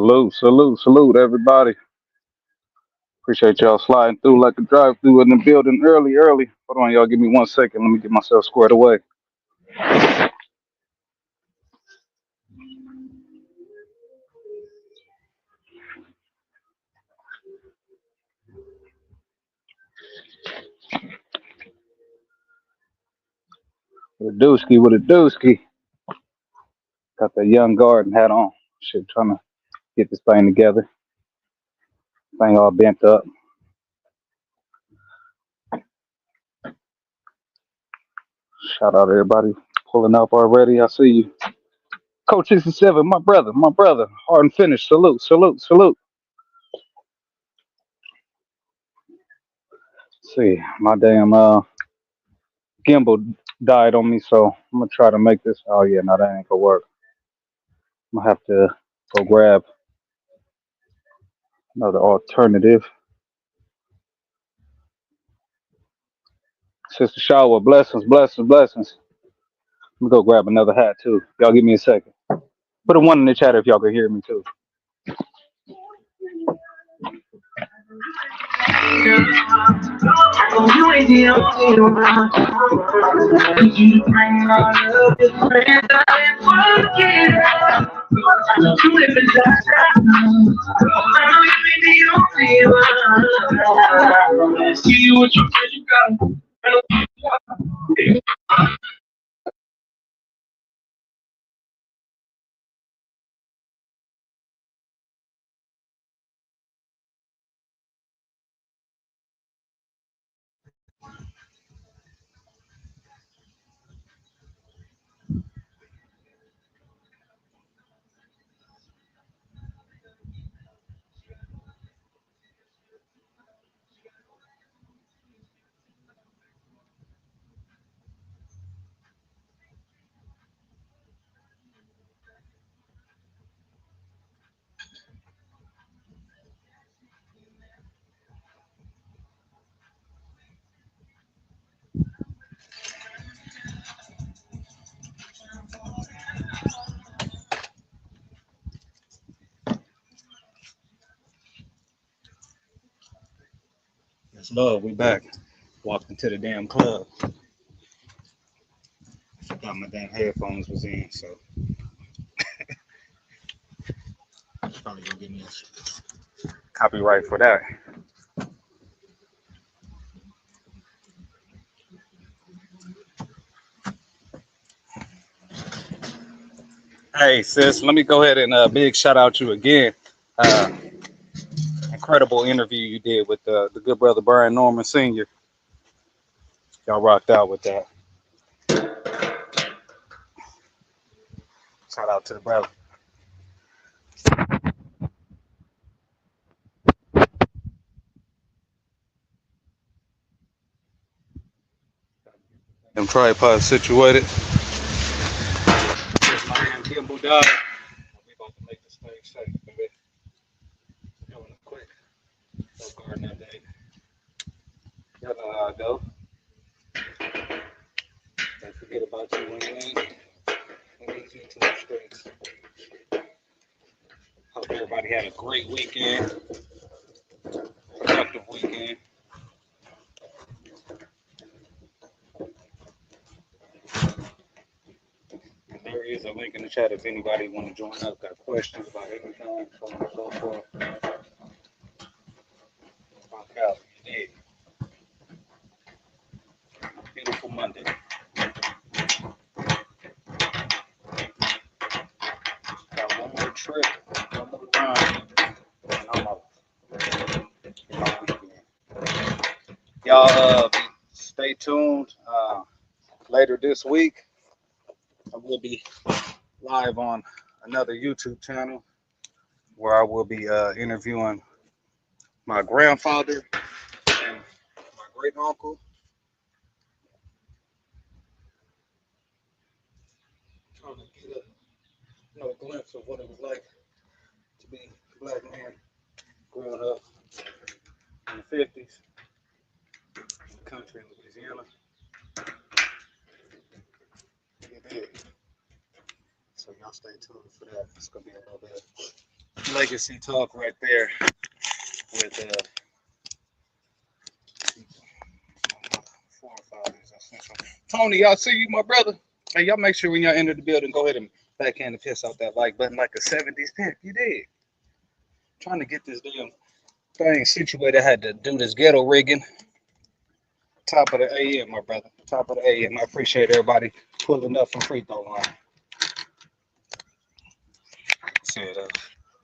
Salute, salute, salute, everybody. Appreciate y'all sliding through like a drive through in the building early, early. Hold on, y'all. Give me 1 second. Let me get myself squared away. With a dooski, with a dooski. Got that young garden hat on. Shit, trying to get this thing together. Thing all bent up. Shout out to everybody pulling up already. I see you. Coach 67, my brother, my brother. Hard and finished. Salute, salute, salute. See, my damn gimbal died on me, so I'm gonna try to make this. Oh yeah, no, that ain't gonna work. I'm gonna have to go grab another alternative. Sister Shower, blessings, blessings, blessings. Let me go grab another hat too. Y'all give me a second. Put a one in the chat if y'all can hear me too. Yes, love, we back. Walked into the damn club. Forgot my damn headphones was in, so probably gonna give me a copyright for that. Hey sis, let me go ahead and big shout out you again. Uh, Incredible interview you did with the good brother Brian Norman Sr. Y'all rocked out with that. Shout out to the brother. Them tripods situated. Here's my man Gimbal died. We about to make this thing safe, baby. Doing a quick little garden update. Y'all know how I go. Don't forget about you when you ain't to the streets. Hope everybody had a great weekend, productive weekend. And there is a link in the chat if anybody want to join up, got questions about anything, so on and so forth. Rock out. Yeah. Beautiful Monday. Got one more trip, one more run, and I'm out. Y'all stay tuned. Later this week, I will be live on another YouTube channel where I will be interviewing my grandfather and my great uncle. Trying to get a glimpse of what it was like to be a black man growing up in the 50s in the country in Louisiana. It did. So y'all stay tuned for that. It's gonna be a little bit legacy talk right there with 4 or 5 is essential. Tony, y'all see you, my brother. Hey, y'all make sure when y'all enter the building, go ahead and backhand the piss out that like button like a 70s pimp. You did. Trying to get this damn thing situated. I had to do this ghetto rigging. Top of the AM, my brother. Top of the AM. I appreciate everybody pulling up from free throw line. Said,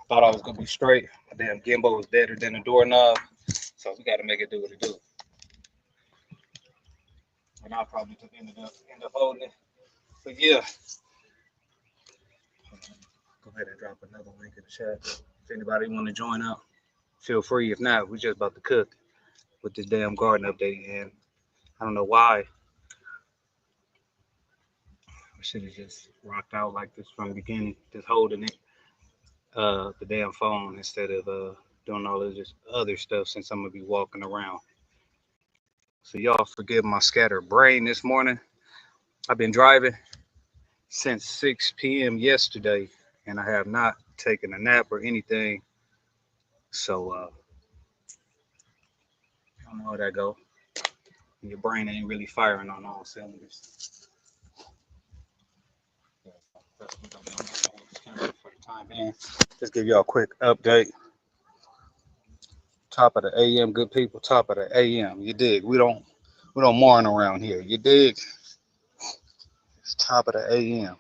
thought I was gonna be straight. My damn gimbal was deader than a doorknob, so we got to make it do what it do. And I'll probably just end up holding it. But yeah, go ahead and drop another link in the chat. If anybody want to join up, feel free. If not, we're just about to cook with this damn garden update, and I don't know why I should have just rocked out like this from the beginning, just holding it, the damn phone instead of doing all of this other stuff since I'm gonna be walking around. So y'all forgive my scattered brain this morning. I've been driving since 6 p.m. yesterday, and I have not taken a nap or anything. So I don't know how that go. Your brain ain't really firing on all cylinders. That's what I'm doing for the time being. Just give y'all a quick update. Top of the AM, good people. Top of the AM. You dig? We don't mourn around here. You dig? It's top of the AM.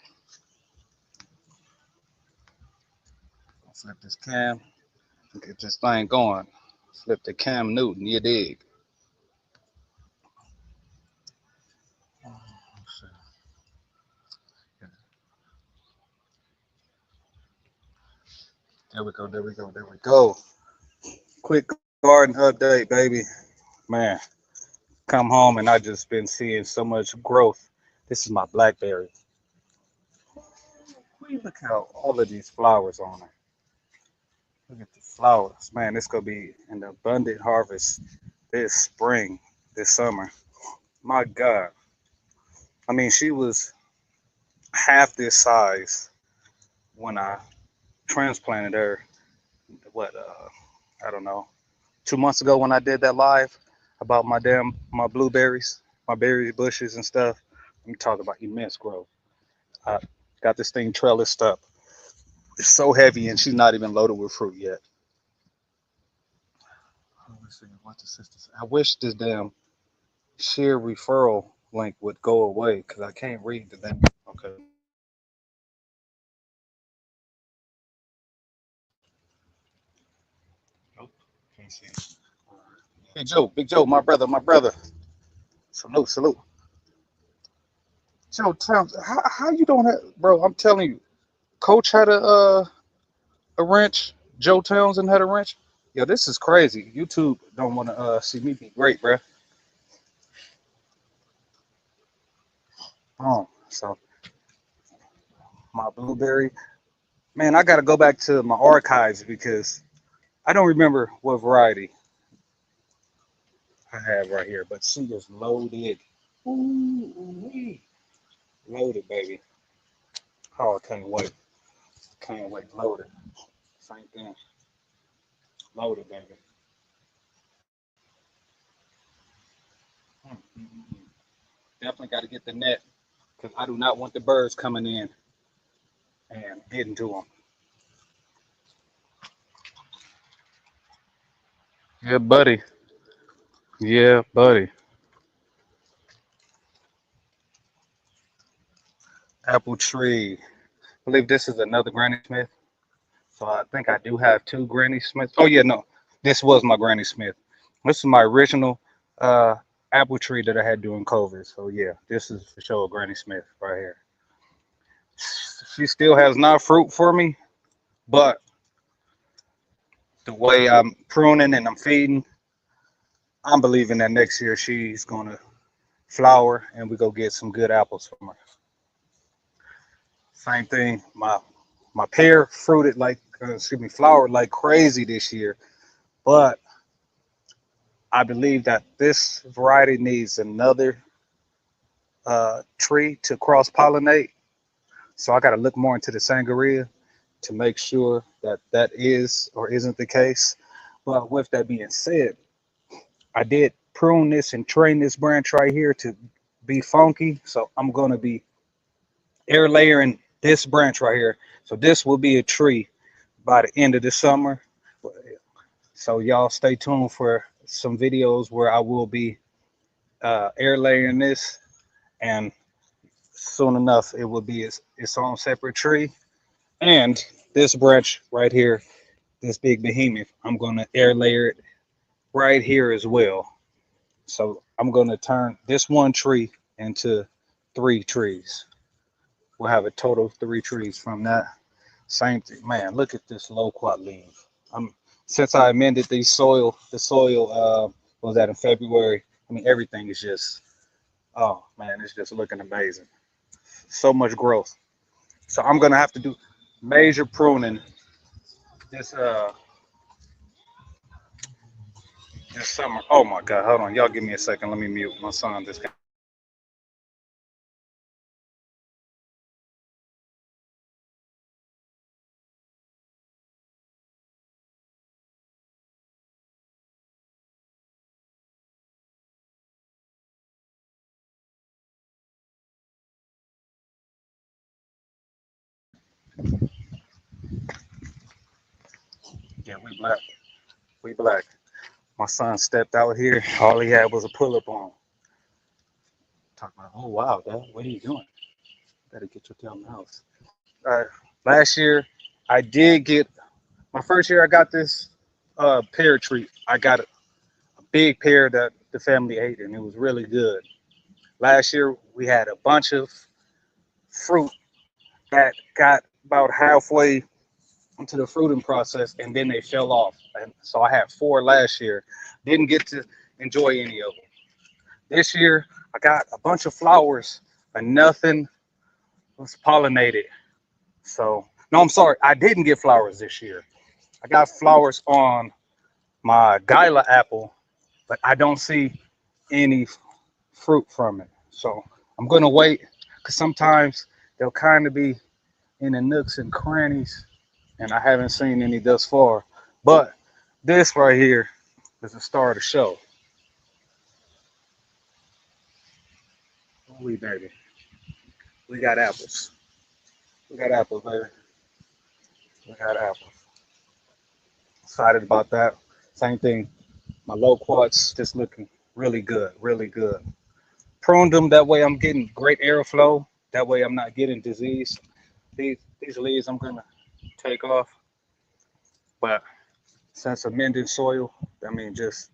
Flip this cam. Get this thing going. Flip the Cam Newton. You dig? There we go. There we go. There we go. Quick garden update, baby. Man, come home and I just been seeing so much growth. This is my blackberry. Look how all of these flowers on her. Look at the flowers. Man, it's gonna be an abundant harvest this spring, this summer. My God. I mean, she was half this size when I transplanted her. What? I don't know. 2 months ago when I did that live about my blueberries, my berry bushes and stuff. I'm talking about immense growth. I got this thing trellised up. It's so heavy and she's not even loaded with fruit yet. Let's see what the sister said. I wish this damn share referral link would go away because I can't read the thing. Okay. Nope. Can't see it. Big Joe, my brother. Salute, salute. Joe, how you don't have, bro? I'm telling you, Coach had a wrench. Joe Townsend had a wrench. Yo, this is crazy. YouTube don't want to see me be great, bro. So my blueberry, man, I got to go back to my archives because I don't remember what variety I have right here, but she is loaded. Ooh, loaded, baby. Oh, I can't wait. Can't wait. Loaded. Same thing. Loaded, baby. Mm-hmm. Definitely got to get the net because I do not want the birds coming in and getting to them. Yeah, buddy. Yeah, buddy. Apple tree. I believe this is another Granny Smith. So I think I do have two Granny Smiths. Oh yeah, no, this was my Granny Smith. This is my original uh, apple tree that I had during COVID. So yeah, this is for sure a Granny Smith right here. She still has not fruit for me, but the way I'm pruning and I'm feeding, I'm believing that next year she's gonna flower and we go get some good apples from her. Same thing. My pear fruited like flowered like crazy this year, but I believe that this variety needs another tree to cross pollinate. So I got to look more into the sangria to make sure that that is or isn't the case. But with that being said, I did prune this and train this branch right here to be funky. So I'm gonna be air layering this branch right here. So this will be a tree by the end of the summer. So y'all stay tuned for some videos where I will be air layering this, and soon enough it will be its own separate tree. And this branch right here, this big behemoth, I'm gonna air layer it right here as well. So I'm gonna turn this one tree into 3 trees. We'll have a total of 3 trees from that. Same thing, man. Look at this low quad leaf. I'm Since I amended the soil was that in February. I mean, everything is just, oh man, it's just looking amazing. So much growth. So I'm gonna have to do major pruning this this summer. Oh my God, hold on, y'all give me a second. Let me mute my son. This yeah, we black. We black. My son stepped out here. All he had was a pull up on. Talking about, oh wow, Dad, what are you doing? Better get your damn house. Uh, Last year, I did get my first year. I got this pear tree. I got a big pear that the family ate, and it was really good. Last year, we had a bunch of fruit that got about halfway into the fruiting process, and then they fell off. And so I had 4 last year. Didn't get to enjoy any of them. This year, I got a bunch of flowers, but nothing was pollinated. So, no, I'm sorry, I didn't get flowers this year. I got flowers on my Gila apple, but I don't see any fruit from it. So I'm gonna wait because sometimes they'll kind of be in the nooks and crannies, and I haven't seen any thus far. But this right here is the star of the show. We baby, we got apples. We got apples, baby. We got apples. Excited about that. Same thing. My low quartz just looking really good, really good. Pruned them that way. I'm getting great airflow. That way I'm not getting disease. These leaves I'm gonna take off. But since amending soil, I mean just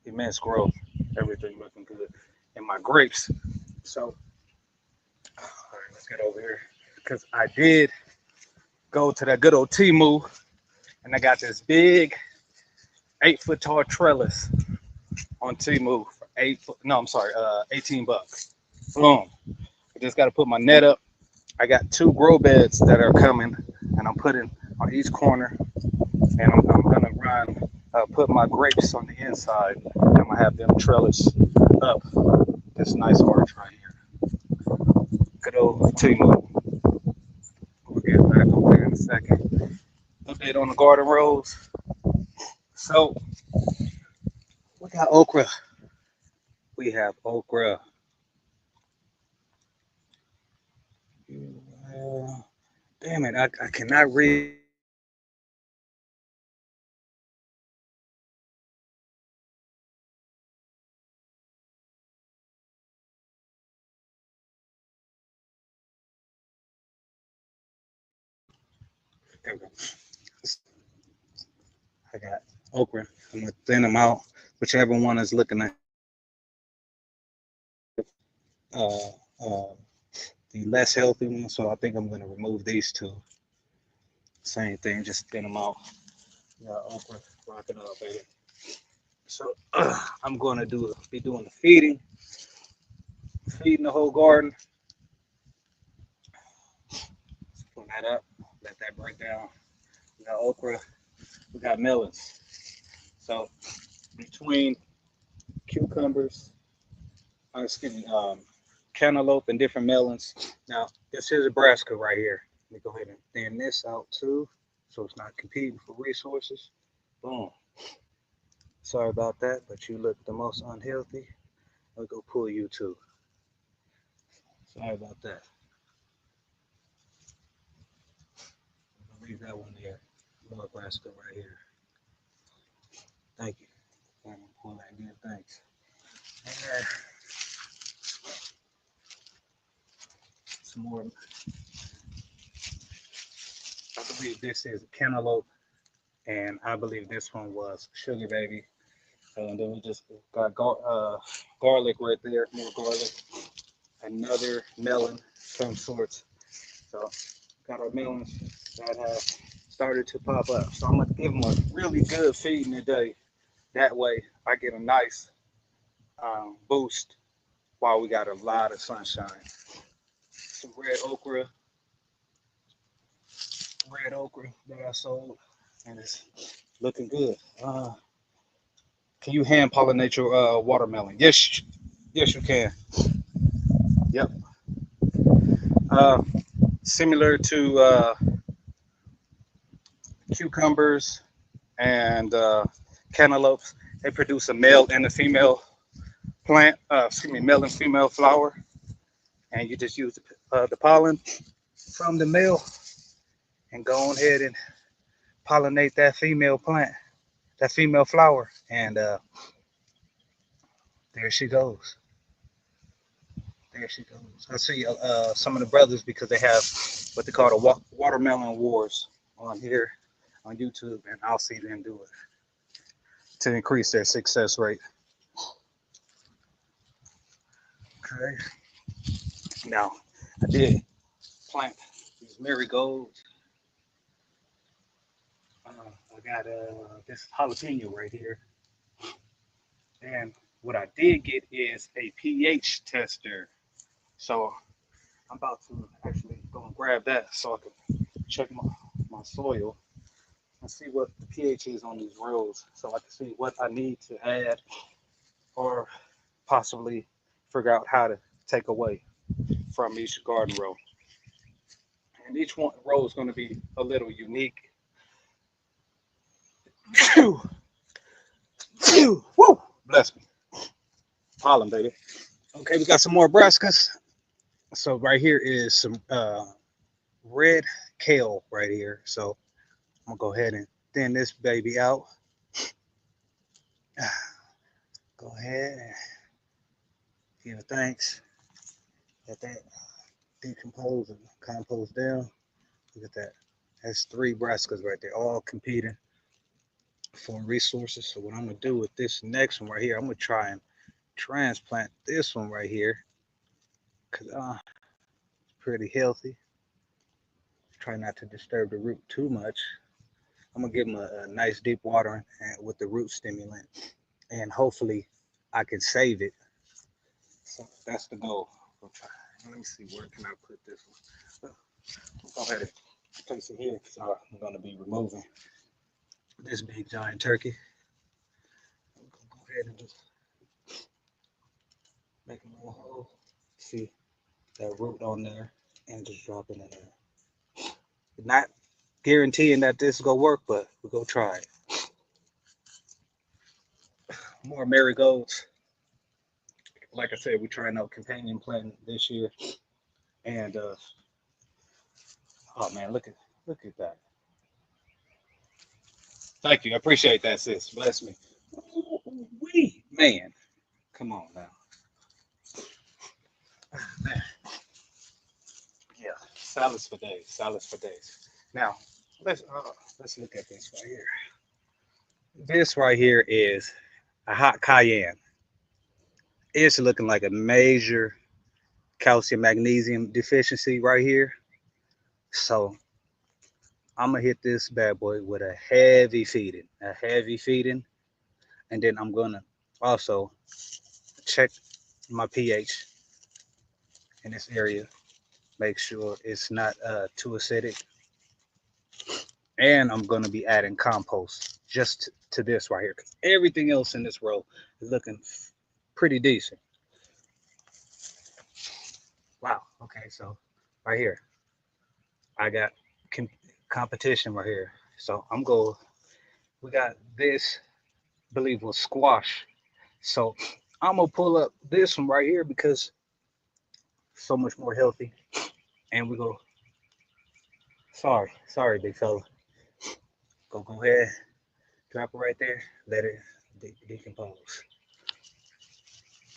immense growth. Everything looking good. And my grapes. So all right, let's get over here. Because I did go to that good old Timu, and I got this big 8 foot tall trellis on Timu for 8 foot. No, I'm sorry, $18. Boom. I just got to put my net up. I got 2 grow beds that are coming, and I'm putting on each corner, and I'm gonna put my grapes on the inside. I'm gonna have them trellis up this nice arch right here. Good old Timu. We'll get back over there in a second. Update on the garden rows. So we got okra. We have okra. Damn it, I cannot read. There we go. I got okra. I'm gonna thin them out. Whichever one is looking at uh, uh, the less healthy one. So I think I'm gonna remove these 2. Same thing, just thin them out. Yeah, okra, rock it up, baby. So I'm gonna be doing the feeding the whole garden. Put that up, let that break down. We got okra, we got melons. So between cucumbers, excuse me, cantaloupe and different melons. Now this is Nebraska right here. Let me go ahead and thin this out too. so it's not competing for resources. Boom. Sorry about that, but you look the most unhealthy. I'll go pull you too. Sorry about that. I'll leave that one there. Lord Brasco right here. Thank you. I'm gonna pull that again. Thanks. And some more. I believe this is cantaloupe, and I believe this one was sugar baby. And then we just got garlic right there, more garlic. Another melon, some sorts. So got our melons that have started to pop up. So I'm gonna give them a really good feeding today. That way I get a nice boost while we got a lot of sunshine. Some red okra that I sold, and it's looking good. Can you hand pollinate your watermelon? Yes, yes you can. Yep. Uh, Similar to cucumbers and cantaloupes, they produce a male and a female plant. Excuse me, male and female flower, and you just use the pollen from the male and go on ahead and pollinate that female plant, that female flower, and there she goes. There she goes. I see some of the brothers because they have what they call the watermelon wars on here on YouTube, and I'll see them do it to increase their success rate. Okay. Now, I did plant these marigolds. I got this jalapeno right here, and what I did get is a pH tester. So I'm about to actually go and grab that so I can check my soil and see what the pH is on these rows so I can see what I need to add or possibly figure out how to take away from each garden row. And each one row is going to be a little unique. Phew, phew, woo, bless me. Pollen, baby. Okay, we got some more brassicas. So right here is some red kale right here. So I'm gonna go ahead and thin this baby out. Go ahead and give it thanks. Let that decompose and compost down. Look at that. That's 3 brassicas right there, all competing for resources. So what I'm gonna do with this next one right here, I'm gonna try and transplant this one right here because it's pretty healthy. Try not to disturb the root too much. I'm gonna give them a nice deep watering with the root stimulant, and hopefully I can save it. So that's the goal. Let me see, where can I put this one? Go ahead and place it here because I'm gonna be removing this big giant turkey. Go ahead and just make a little hole. See that root on there, and just drop it in there. Not guaranteeing that this is gonna work, but we're gonna try it. More marigolds. Like I said, we're trying out companion planting this year, and oh man, look at that. Thank you, I appreciate that, sis. Bless me. Wee man, come on now, man. Yeah, salads for days. Salads for days. Now let's look at this right here. This right here is a hot cayenne. It's looking like a major calcium magnesium deficiency right here. So I'm gonna hit this bad boy with a heavy feeding, and then I'm gonna also check my pH in this area, make sure it's not too acidic, and I'm gonna be adding compost just to this right here because everything else in this row is looking pretty decent. Wow. Okay, so right here I got competition right here. So we got this, I believe was squash. So I'm gonna pull up this one right here because it's so much more healthy. And we go, sorry, big fella. Go ahead, drop it right there, let it decompose.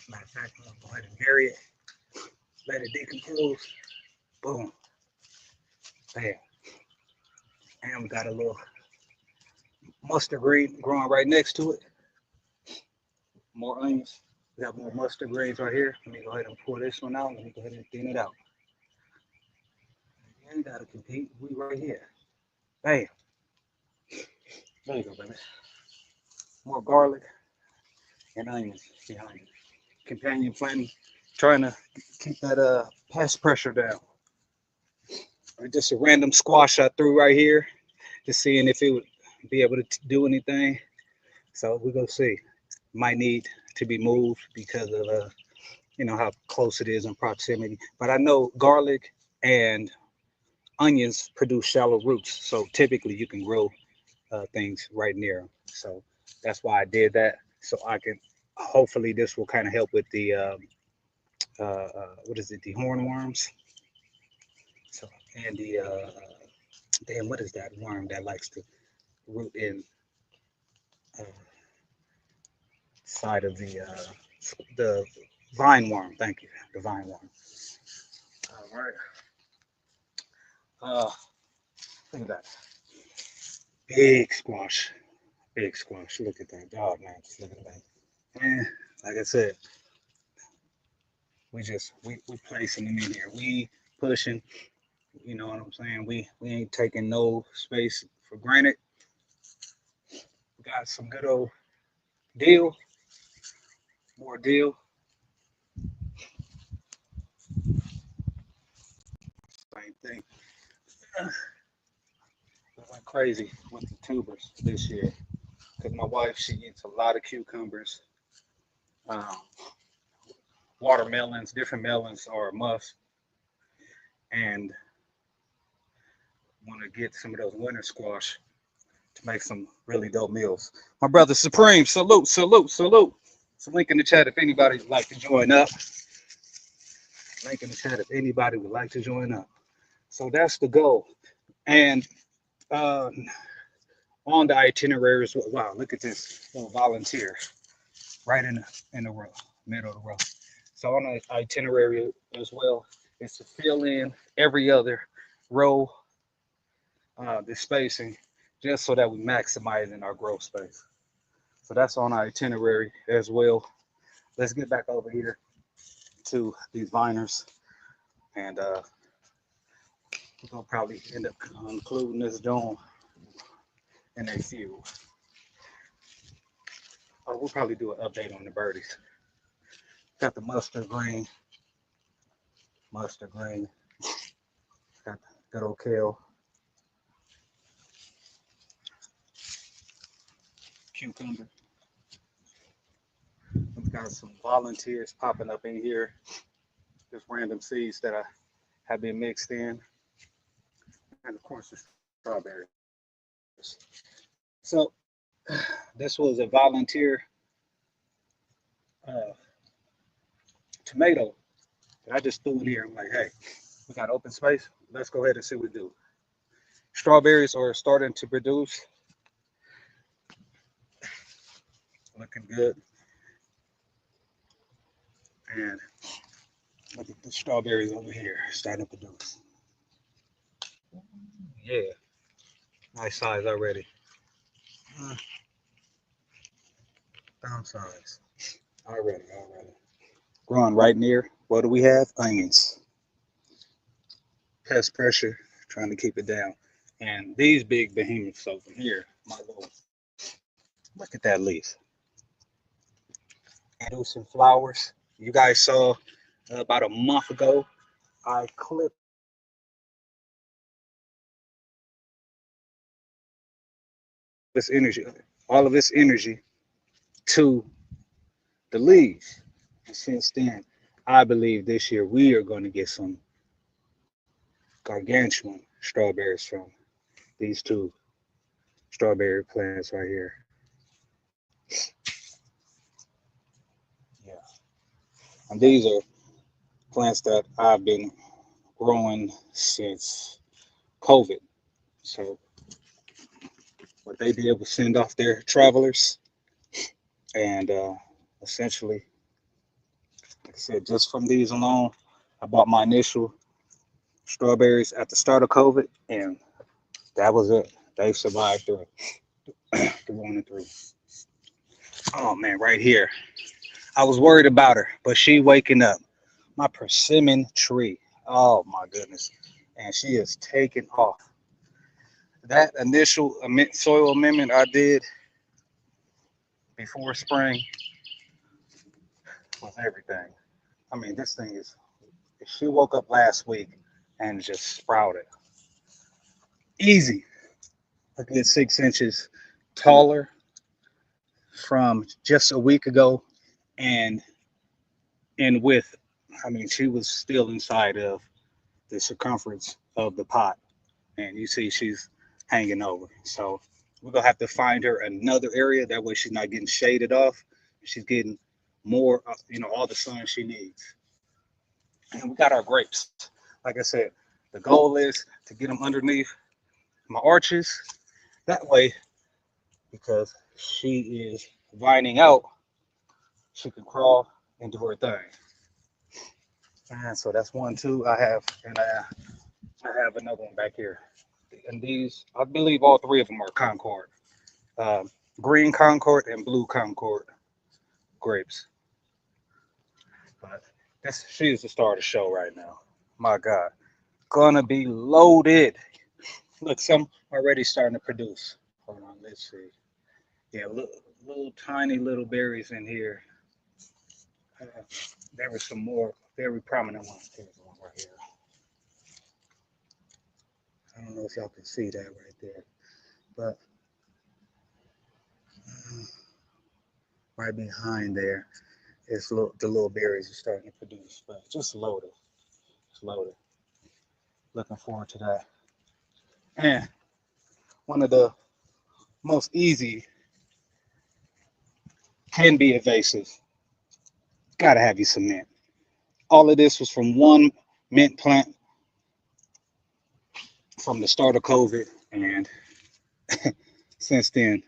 Matter of fact, I'm gonna go ahead and bury it, let it decompose. Boom, bam. And we got a little mustard green growing right next to it. More onions. We got more mustard greens right here. Let me go ahead and pour this one out. Let me go ahead and thin it out. You ain't gotta compete. We right here. Bam. There you go, baby. More garlic and onions behind it. Companion planting, trying to keep that pest pressure down. Or just a random squash I threw right here, just seeing if it would be able to do anything. So we're gonna see. Might need to be moved because of how close it is in proximity. But I know garlic and onions produce shallow roots, so typically you can grow things right near them. So that's why I did that. So I can hopefully this will kind of help with the what is it, the hornworms. So and the damn, what is that worm that likes to root in uh, side of the vine worm. Thank you, the vine worm. All right. Uh, Look at that big squash, big squash. Look at that dog, man. Just look at that. And like I said, we placing them in here. We pushing. You know what I'm saying? We ain't taking no space for granted. We got some good old deal, more deal. Same thing. We went crazy with the tubers this year because my wife she eats a lot of cucumbers, um, watermelons, different melons are a must, and want to get some of those winter squash to make some really dope meals. My brother Supreme, salute, salute, salute. It's a link in the chat if anybody would like to join up. Link in the chat if anybody would like to join up. So that's the goal. And uh, on the itinerary as well. Wow, look at this little volunteer right in the row, middle of the row. So on the itinerary as well is to fill in every other row, the spacing, just so that we maximize in our growth space. So that's on our itinerary as well. Let's get back over here to these viners, and we're gonna probably end up including this dome in a few. Oh, we'll probably do an update on the birdies. Got the mustard green. Got the good old kale, cucumber. We've got some volunteers popping up in here. Just random seeds that I have been mixed in, and of course the strawberries. So this was a volunteer uh, tomato that I just threw in here. I'm like, hey, we got open space. Let's go ahead and see what we do. Strawberries are starting to produce, looking good. And look at the strawberries over here starting to produce. Yeah, nice size already. Down size already. Growing right near, what do we have? Onions. Pest pressure, trying to keep it down. And these big behemoths over here, my little, look at that leaf. Introducing flowers. You guys saw about a month ago, I clipped this energy, all of this energy to the leaves. And since then, I believe this year we are going to get some gargantuan strawberries from these two strawberry plants right here. Yeah. And these are plants that I've been growing since COVID. So what they did was send off their travelers, and essentially, like I said, just from these alone, I bought my initial strawberries at the start of COVID, and that was it. They survived through the 1 and 3. Oh man, right here. I was worried about her, but she waking up. My persimmon tree. Oh my goodness. And she is taking off. That initial soil amendment I did before spring was everything. I mean, this thing is, she woke up last week and just sprouted. Easy. A good 6 inches taller from just a week ago. And in width, I mean, she was still inside of the circumference of the pot. And you see she's hanging over. So we're gonna have to find her another area. That way she's not getting shaded off. She's getting more, all the sun she needs. And we got our grapes. Like I said, the goal is to get them underneath my arches. That way, because she is vining out, she can crawl and do her thing. And so that's 1, 2 I have, and I have another one back here. And these, I believe all 3 of them are Concord. Um, Green Concord and blue Concord grapes. But she is the star of the show right now. My God. Gonna be loaded. Look, some already starting to produce. Hold on, let's see. Yeah, little tiny little berries in here. Uh, there were some more very prominent ones. Here's one right here. I don't know if y'all can see that right there, but right behind there is the little berries are starting to produce. But just loaded, it's loaded. Looking forward to that. And one of the most easy can be evasive. Gotta have you some mint. All of this was from one mint plant from the start of COVID, and since then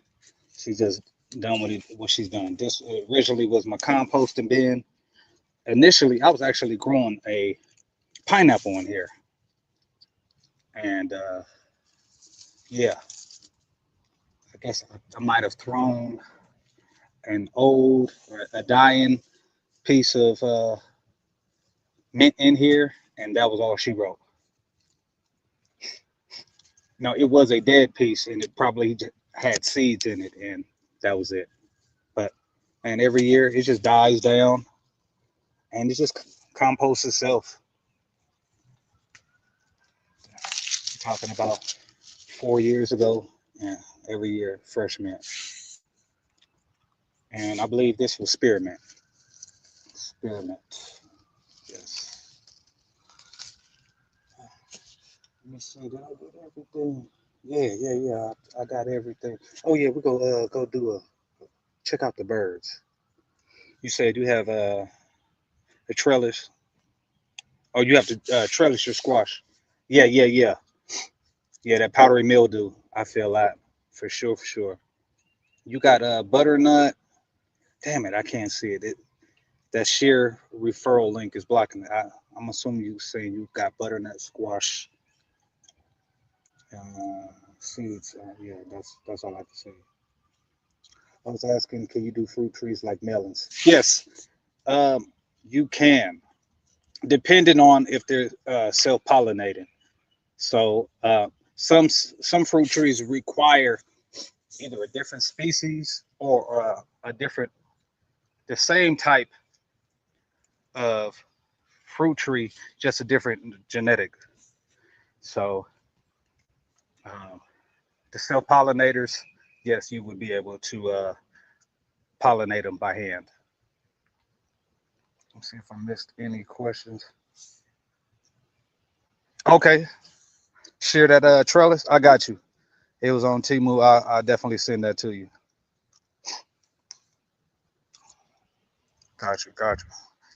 she's just done what she's done. This originally was my composting bin. Initially, I was actually growing a pineapple in here, and yeah, I guess I might have thrown an old or a dying piece of mint in here, and that was all she wrote. No, it was a dead piece, and it probably had seeds in it, and that was it. But and every year it just dies down, and it just composts itself. Talking about 4 years ago, yeah, every year fresh mint, and I believe this was spearmint. Spearmint, yes. Let me see. Did I get everything? Yeah. I got everything. Oh yeah, we go do check out the birds. You said you have a trellis. Oh, you have to trellis your squash. Yeah. Yeah, that powdery mildew. I feel that for sure, for sure. You got butternut. Damn it, I can't see it. That sheer referral link is blocking it. I'm assuming you saying you got butternut squash seeds. Yeah, that's all I can say. I was asking, can you do fruit trees like melons? Yes, you can, depending on if they're self-pollinating. So some fruit trees require either a different species or a different, the same type of fruit tree, just a different genetic. So um, the self pollinators, yes, you would be able to pollinate them by hand. Let's see if I missed any questions. Okay, share that trellis. I got you. It was on Timu. I definitely send that to you. Gotcha, gotcha.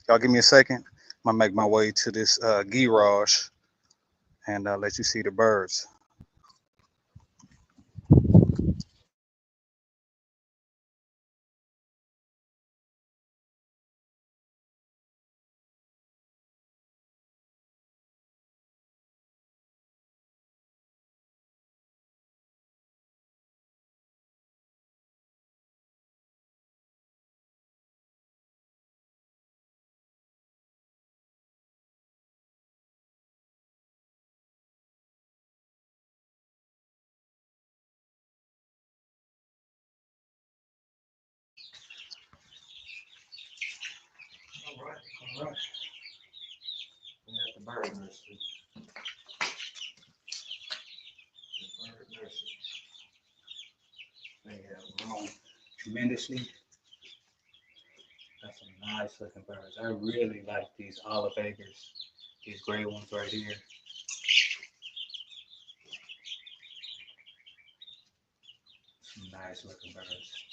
Y'all give me a second. I'm gonna make my way to this garage and let you see the birds. All right, all right. We have the bird nursery. The bird nursery. They have grown tremendously. Got some nice looking birds. I really like these olive acres. These gray ones right here. Some nice looking birds.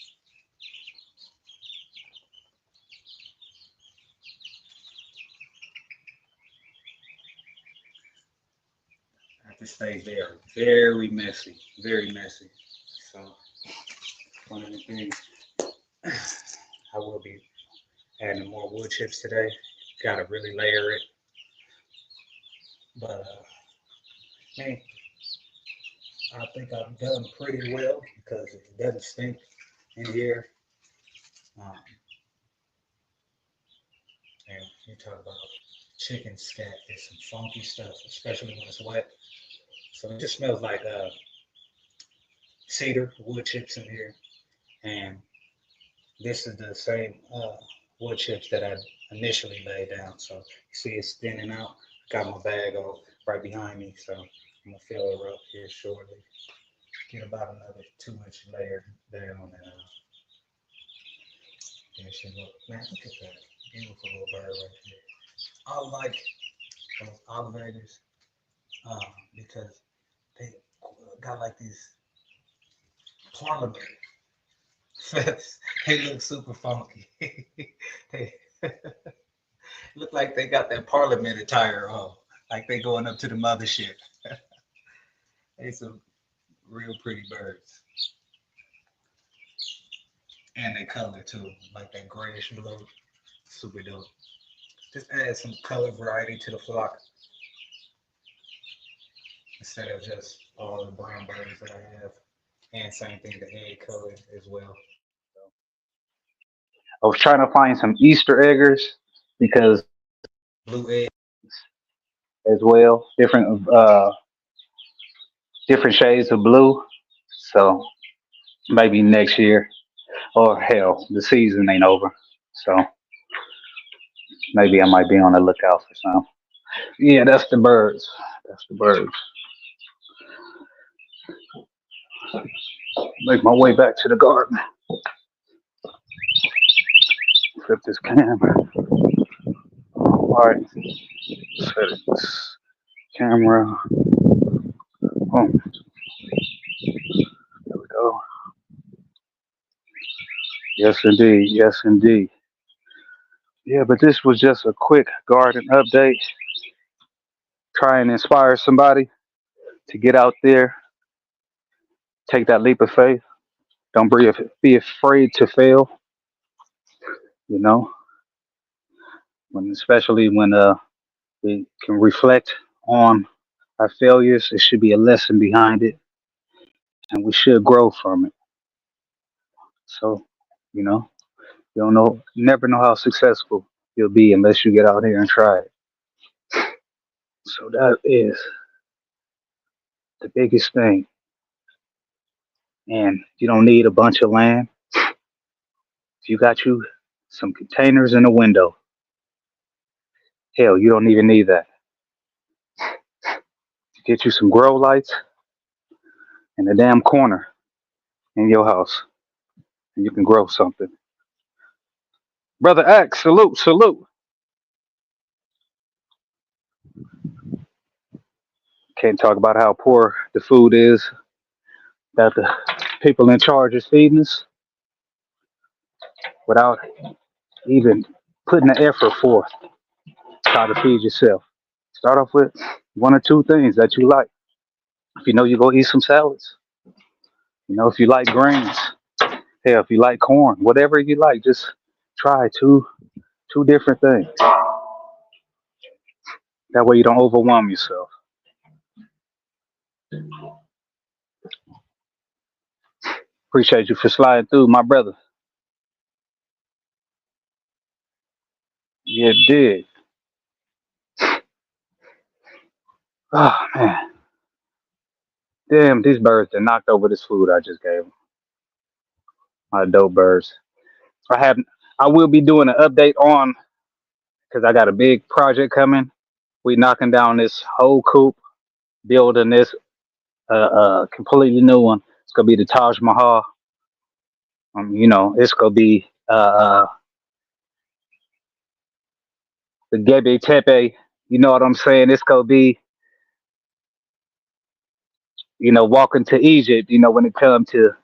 At this stage, they are very messy, very messy. So one of the things I will be adding more wood chips today. Got to really layer it, but man, I think I've done pretty well because it doesn't stink in here. Um, and you talk about chicken scat, there's some funky stuff, especially when it's wet. So it just smells like cedar wood chips in here, and this is the same wood chips that I initially laid down. So you see it's thinning out. Got my bag right behind me, so I'm gonna fill her up here shortly. Get about another 2 inch layer down, and there she look. Man, look at that beautiful little bird right there. I like those olive acres because they got like these parliament feathers. They look super funky. They look like they got that parliament attire on, like they going up to the mothership. They some real pretty birds, and they color too, like that grayish blue. Super dope. Just add some color variety to the flock instead of just all the brown birds that I have. And same thing, the egg color as well. I was trying to find some Easter eggers because blue eggs as well, different shades of blue. So maybe next year, or hell, the season ain't over. So maybe I might be on the lookout for some. Yeah, that's the birds. That's the birds. Make my way back to the garden. Flip this camera. All right, set this camera. Oh, there we go. Yes, indeed. Yes, indeed. Yeah, but this was just a quick garden update. Try and inspire somebody to get out there, take that leap of faith. Don't be afraid to fail. You know, especially when we can reflect on our failures. There should be a lesson behind it, and we should grow from it. So, you know, you don't know, never know how successful you'll be unless you get out here and try it. So that is the biggest thing. And you don't need a bunch of land. If you got you some containers in a window, hell, you don't even need that. Get you some grow lights in the damn corner in your house, and you can grow something. Brother X, salute, salute. Can't talk about how poor the food is that the people in charge is feeding us without even putting the effort forth. Try to feed yourself. Start off with one or two things that you like. If you know you go eat some salads, if you like greens, hell, if you like corn, whatever you like, just try two different things. That way you don't overwhelm yourself. Appreciate you for sliding through, my brother. Yeah, did. Oh man, damn! These birds that knocked over this food I just gave them. My dope birds. I have. I will be doing an update on because I got a big project coming. We knocking down this whole coop, building this completely new one. It's gonna be the Taj Mahal. It's gonna be the Gebe Tepe. You know what I'm saying? It's gonna be walking to Egypt. When it comes to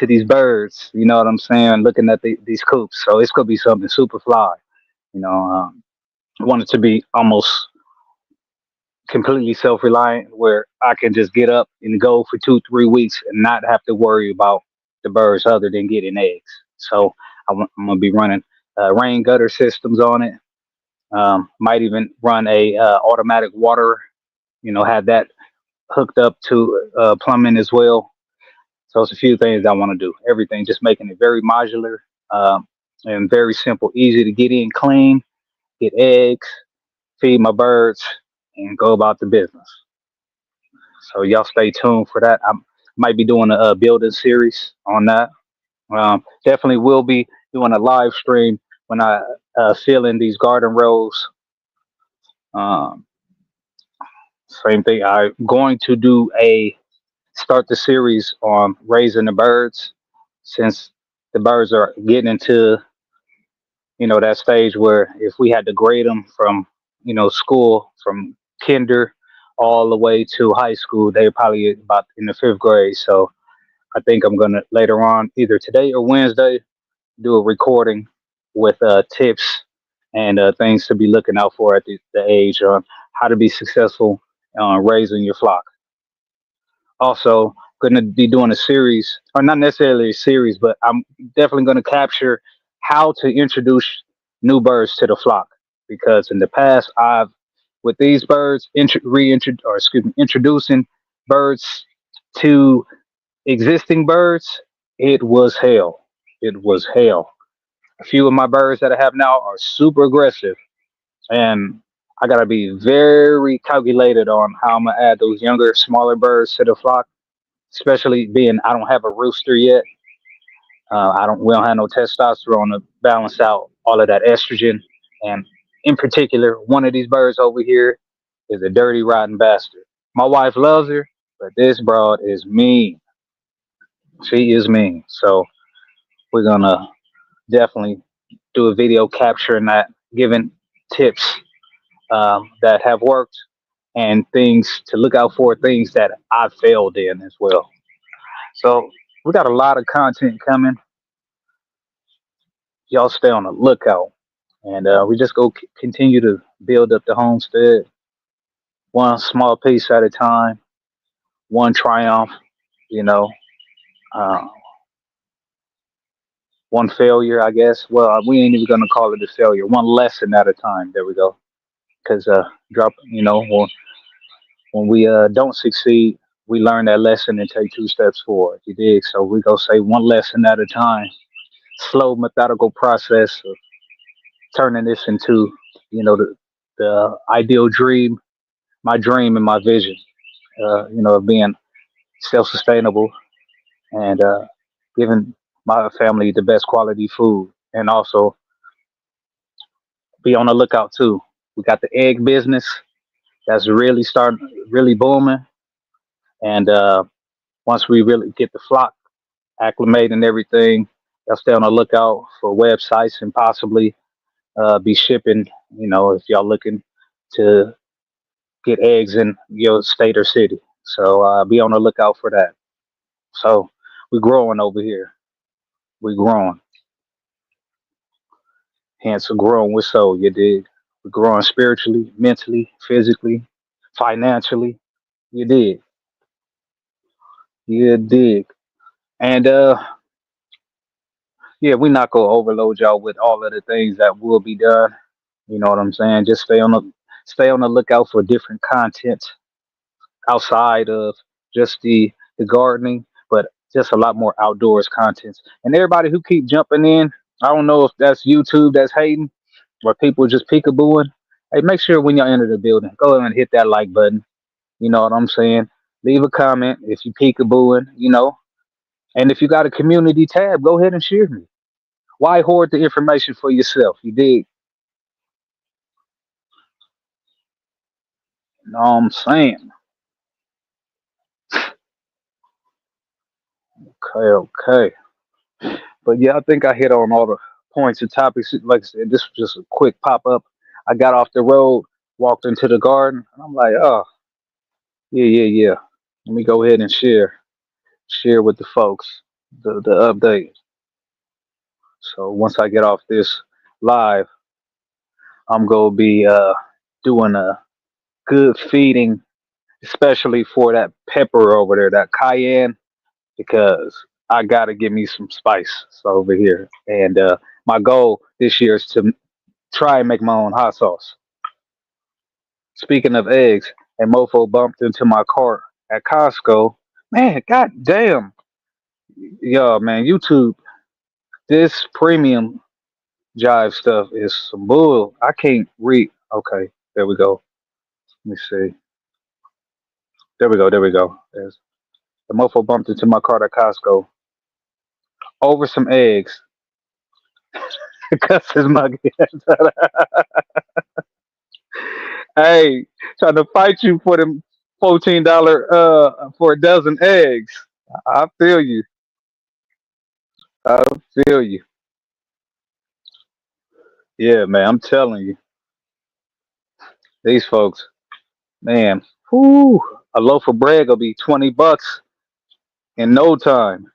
these birds. You know what I'm saying? Looking at these coops. So it's gonna be something super fly. You know, I want it to be almost completely self-reliant, where I can just get up and go for 2 3 weeks and not have to worry about the birds other than getting eggs. So I'm gonna be running rain gutter systems on it. Might even run a automatic water. Have that hooked up to plumbing as well. So it's a few things I want to do. Everything, just making it very modular and very simple, easy to get in, clean, get eggs, feed my birds, and go about the business. So y'all stay tuned for that. I might be doing a building series on that. Definitely will be doing a live stream when I fill in these garden rows. Um, Same thing. I'm going to do a start the series on raising the birds, since the birds are getting into that stage where if we had to grade them from school, from kinder all the way to high school, they're probably about in the fifth grade. So I think I'm gonna later on, either today or Wednesday, do a recording with tips and things to be looking out for at the age on how to be successful raising your flock. Also, going to be doing a series, or not necessarily a series, but I'm definitely going to capture how to introduce new birds to the flock. Because in the past, with these birds, introducing birds to existing birds, it was hell. It was hell. A few of my birds that I have now are super aggressive, and I gotta be very calculated on how I'm gonna add those younger, smaller birds to the flock, especially being I don't have a rooster yet. We don't have no testosterone to balance out all of that estrogen. And in particular, one of these birds over here is a dirty, rotten bastard. My wife loves her, but this broad is mean. She is mean. So we're gonna definitely do a video capturing that, giving tips that have worked and things to look out for, things that I failed in as well. So we got a lot of content coming. Y'all stay on the lookout, and we just go continue to build up the homestead one small piece at a time, one triumph, you know, uh, one failure, I guess. Well, we ain't even gonna call it a failure. One lesson at a time. There we go. Because drop, when we don't succeed, we learn that lesson and take 2 steps forward. You dig? So we go say one lesson at a time. Slow, methodical process of turning this into, the ideal dream, my dream and my vision. Of being self-sustainable and giving my family the best quality food, and also be on the lookout too. We got the egg business that's really starting, really booming, and once we really get the flock acclimated and everything, y'all stay on the lookout for websites and possibly be shipping. If y'all looking to get eggs in your state or city, so be on the lookout for that. So we're growing over here. We're growing. Hence, we're growing with soul. You dig? We're growing spiritually, mentally, physically, financially. You dig? You dig? And yeah, we not gonna overload y'all with all of the things that will be done. You know what I'm saying? Just stay on the lookout for different content outside of just the gardening, but just a lot more outdoors contents. And everybody who keep jumping in, I don't know if that's YouTube that's hating or people just peekabooing. Hey, make sure when y'all enter the building, go ahead and hit that like button. You know what I'm saying? Leave a comment if you peekabooing, you know. And if you got a community tab, go ahead and share me. Why hoard the information for yourself? You dig? You know what I'm saying? Okay, okay. But yeah, I think I hit on all the points and topics. Like I said, this was just a quick pop up. I got off the road, walked into the garden, and I'm like, oh, yeah, yeah, yeah. Let me go ahead and share with the folks the update. So once I get off this live, I'm gonna be doing a good feeding, especially for that pepper over there, that cayenne, because I gotta get me some spice over here. And my goal this year is to try and make my own hot sauce. Speaking of eggs, a mofo bumped into my cart at Costco. Man, god damn. Yo, man, YouTube, this premium jive stuff is some bull. I can't read. Okay, there we go. Let me see. There we go. There we go. There's, the mofo bumped into my cart at Costco over some eggs because his mug. Hey, trying to fight you for them $14 for a dozen eggs. I feel you. I feel you. Yeah, man. I'm telling you, these folks, man. Whoo, a loaf of bread gonna be $20 in no time.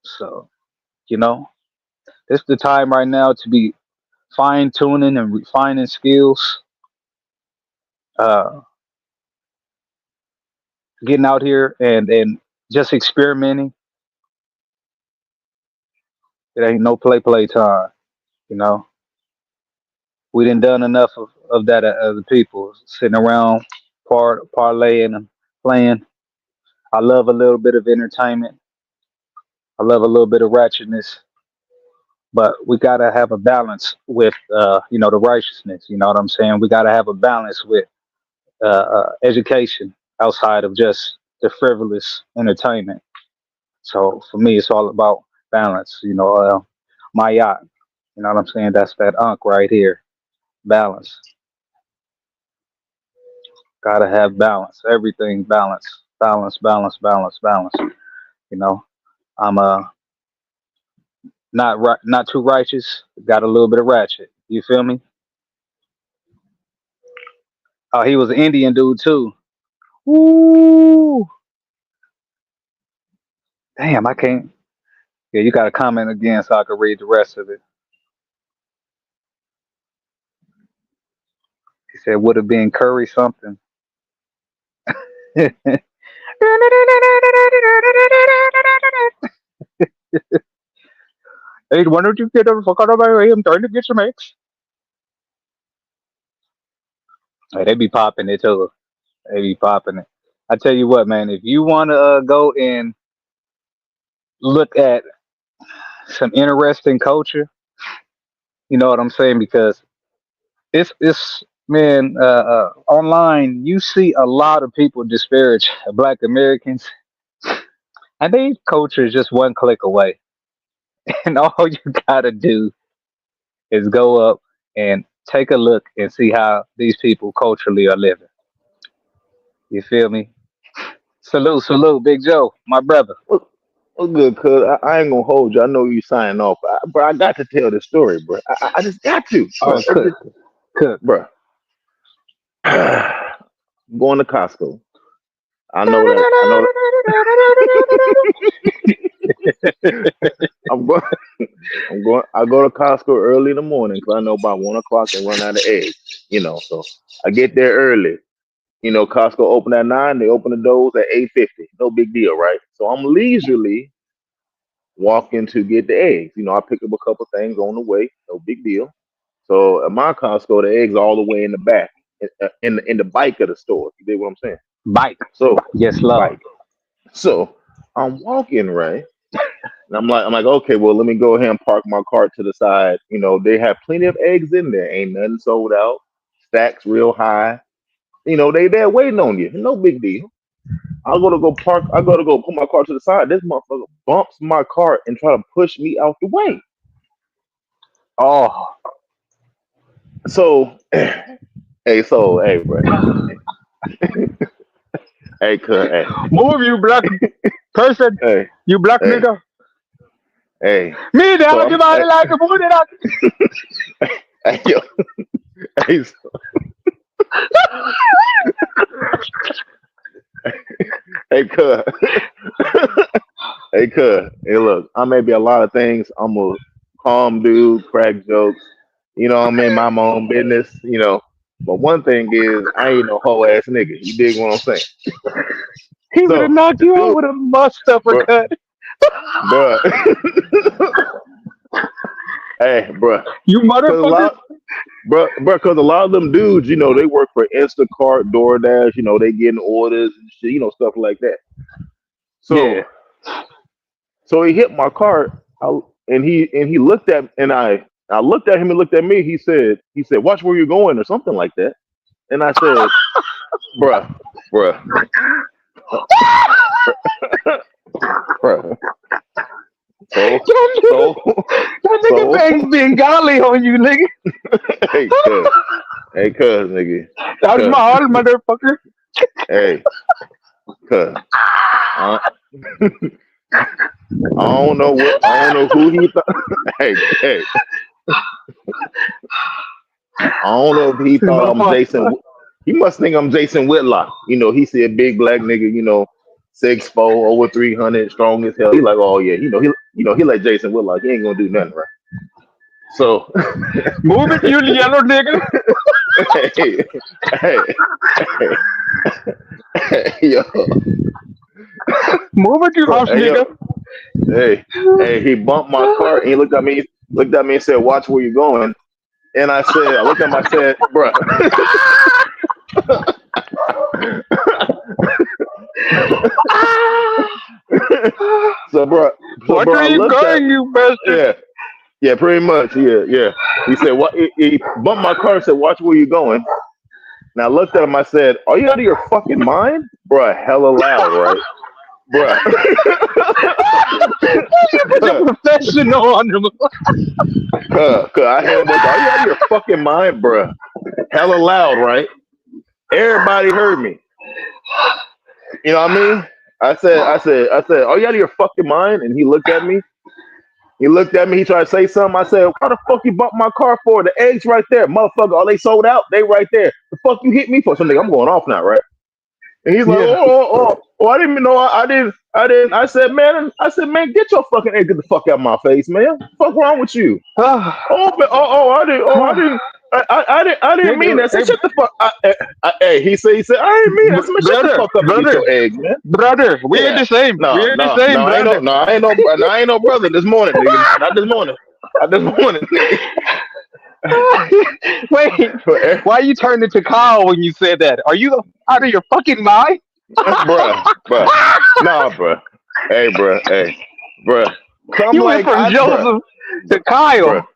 So you know, it's the time right now to be fine tuning and refining skills. Uh, Getting out here and just experimenting. It ain't no play time. You know, we done enough of that as a people sitting around parlaying and playing. I love a little bit of entertainment. I love a little bit of ratchetness, but we gotta have a balance with the righteousness. You know what I'm saying? We gotta have a balance with education outside of just the frivolous entertainment. So for me, it's all about balance. My yacht. You know what I'm saying? That's that unk right here. Balance. Gotta have balance. Everything balance. Balance. Balance. Balance. Balance. You know, I'm not too righteous. Got a little bit of ratchet. You feel me? Oh, he was an Indian dude too. Ooh, damn! I can't. Yeah, you got to comment again so I can read the rest of it. He said, "Would have been curry something." Hey, why don't you get the fuck out of my way? I'm trying to get some eggs. Hey, they be popping it too. They be popping it. I tell you what, man. If you want to go and look at some interesting culture, you know what I'm saying? Because it's man, online you see a lot of people disparage Black Americans, and their culture is just one click away. And all you gotta do is go up and take a look and see how these people culturally are living. You feel me? Salute, salute, Big Joe, my brother. Well, good, cuz I ain't gonna hold you. I know you signing off, bro. I got to tell this story, bro. I just got to, bro. Oh, cook, cook. Bro. Going to Costco. I know that. I know that. I'm going. I'm going. I go to Costco early in the morning because I know by 1 o'clock they run out of eggs. So I get there early. Costco open at 9. They open the doors at 8:50. No big deal, right? So I'm leisurely walking to get the eggs. I pick up a couple things on the way. No big deal. So at my Costco, the eggs are all the way in the back, in the bike of the store. You dig what I'm saying? Bike. So Yes, love. bike. So I'm walking right, and I'm like, okay, well, let me go ahead and park my cart to the side. They have plenty of eggs in there. Ain't nothing sold out. Stacks real high. They're waiting on you. No big deal. I go to go park. I go to go put my car to the side. This motherfucker bumps my cart and try to push me out the way. Oh, So, hey, bro. Hey, hey, move, you black person. hey, You black hey, nigga. hey. Me, they So have your body like a booty dog. hey, yo, hey, hey, cuz, hey, cuz. Hey, look, I may be a lot of things. I'm a calm dude, crack jokes. I'm in my own business. But one thing is, I ain't no hoe ass nigga. You dig what I'm saying? He would have So knocked the you out dude, with a must bro, uppercut. bro, hey, bro, You cause a motherfucker. lot, cause a lot of them dudes, they work for Instacart, DoorDash. They getting orders and shit, stuff like that. Yeah. So, so he hit my cart, and he looked at, and I looked at him and looked at me. He said, watch where you're going or something like that. And I said, bruh, bruh, bruh. So, That nigga, so, that nigga so, bangs being golly on you, nigga. hey, cuz, nigga, That's my cuz, all, motherfucker. hey, cuz, I, I don't know who he thought. Hey, hey, I don't know if he thought My I'm fault. Jason. He must think I'm Jason Whitlock. He see a big black nigga. 6'4", over 300, strong as hell. He like, oh yeah, he like Jason Whitlock. He ain't gonna do nothing right. So, Move it, you yellow nigga. hey, hey, hey, yo, Move it, you house hey, yo, nigga. hey, hey, he bumped my car and he looked at me and said, "Watch where you're going." And I looked at him, I said, "Bruh." so, bro, What are I you looked at, going, you bastard? yeah, yeah, pretty much, yeah, yeah. He said, "What?" He bumped my car and said, "Watch where you're going." And I looked at him, I said, "Are you out of your fucking mind, bruh?" Hella loud, right, bruh? You put the professional on him. Cause I had him like, "Are you out of your fucking mind, bruh?" Hella loud, right? Everybody heard me. You know what I mean? I said, "Are you out of your fucking mind?" And he looked at me. He looked at me. He tried to say something. I said, "Why the fuck you bumped my car for? The eggs right there, motherfucker. Are they sold out? They right there. The fuck you hit me for?" So nigga, I'm going off now, right? And he's like, Yeah. oh, I didn't even know. I didn't. I said, man, get your fucking egg, get the fuck out of my face, man. Fuck wrong with you? I didn't. I didn't mean Nigga, that. I said, hey, shut the fuck. Hey, he said, I didn't mean that. I said, man, shut the brother, fuck up and get brother, your eggs, man. brother. We ain't Yeah. the same. We No, ain't the no, same, no, I ain't no, brother. no, I ain't no, no, I ain't no brother this morning, nigga. Not this morning. Not this morning, Wait, nigga. why you turned into Kyle when you said that? Are you out of your fucking mind? bruh. Nah, bruh. Hey, bruh. Hey, bruh. So I'm You went like, from Joseph to bruh. Kyle.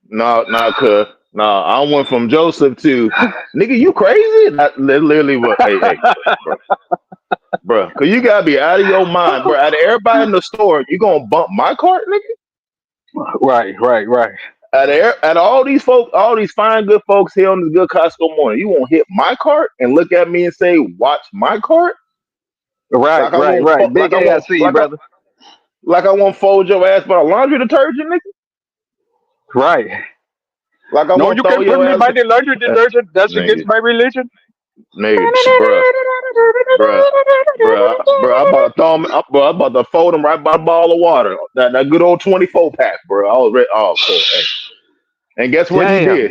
No, no, cuz. No, I went from Joseph to, nigga, you crazy? That literally what, hey, bruh. Cause you gotta be out of your mind, bruh. Out of everybody in the store, you gonna bump my cart, nigga? Right, right, right. Out of all these fine good folks here on this good Costco morning, you won't hit my cart and look at me and say, "Watch my cart," Right, like I right, won't, right. Big like I won't, ASC, brother. like I won't fold your ass by a laundry detergent, nigga. Right. Like I No, won't you throw can put your me ass, by the laundry detergent. That's nigga. against my religion. nigga, bruh, bruh, I'm about to throw him, bro. I'm about to fold him right by the ball of water. That good old 24 pack, bro. I was ready. Oh, cool. Hey. And guess what he Damn, did?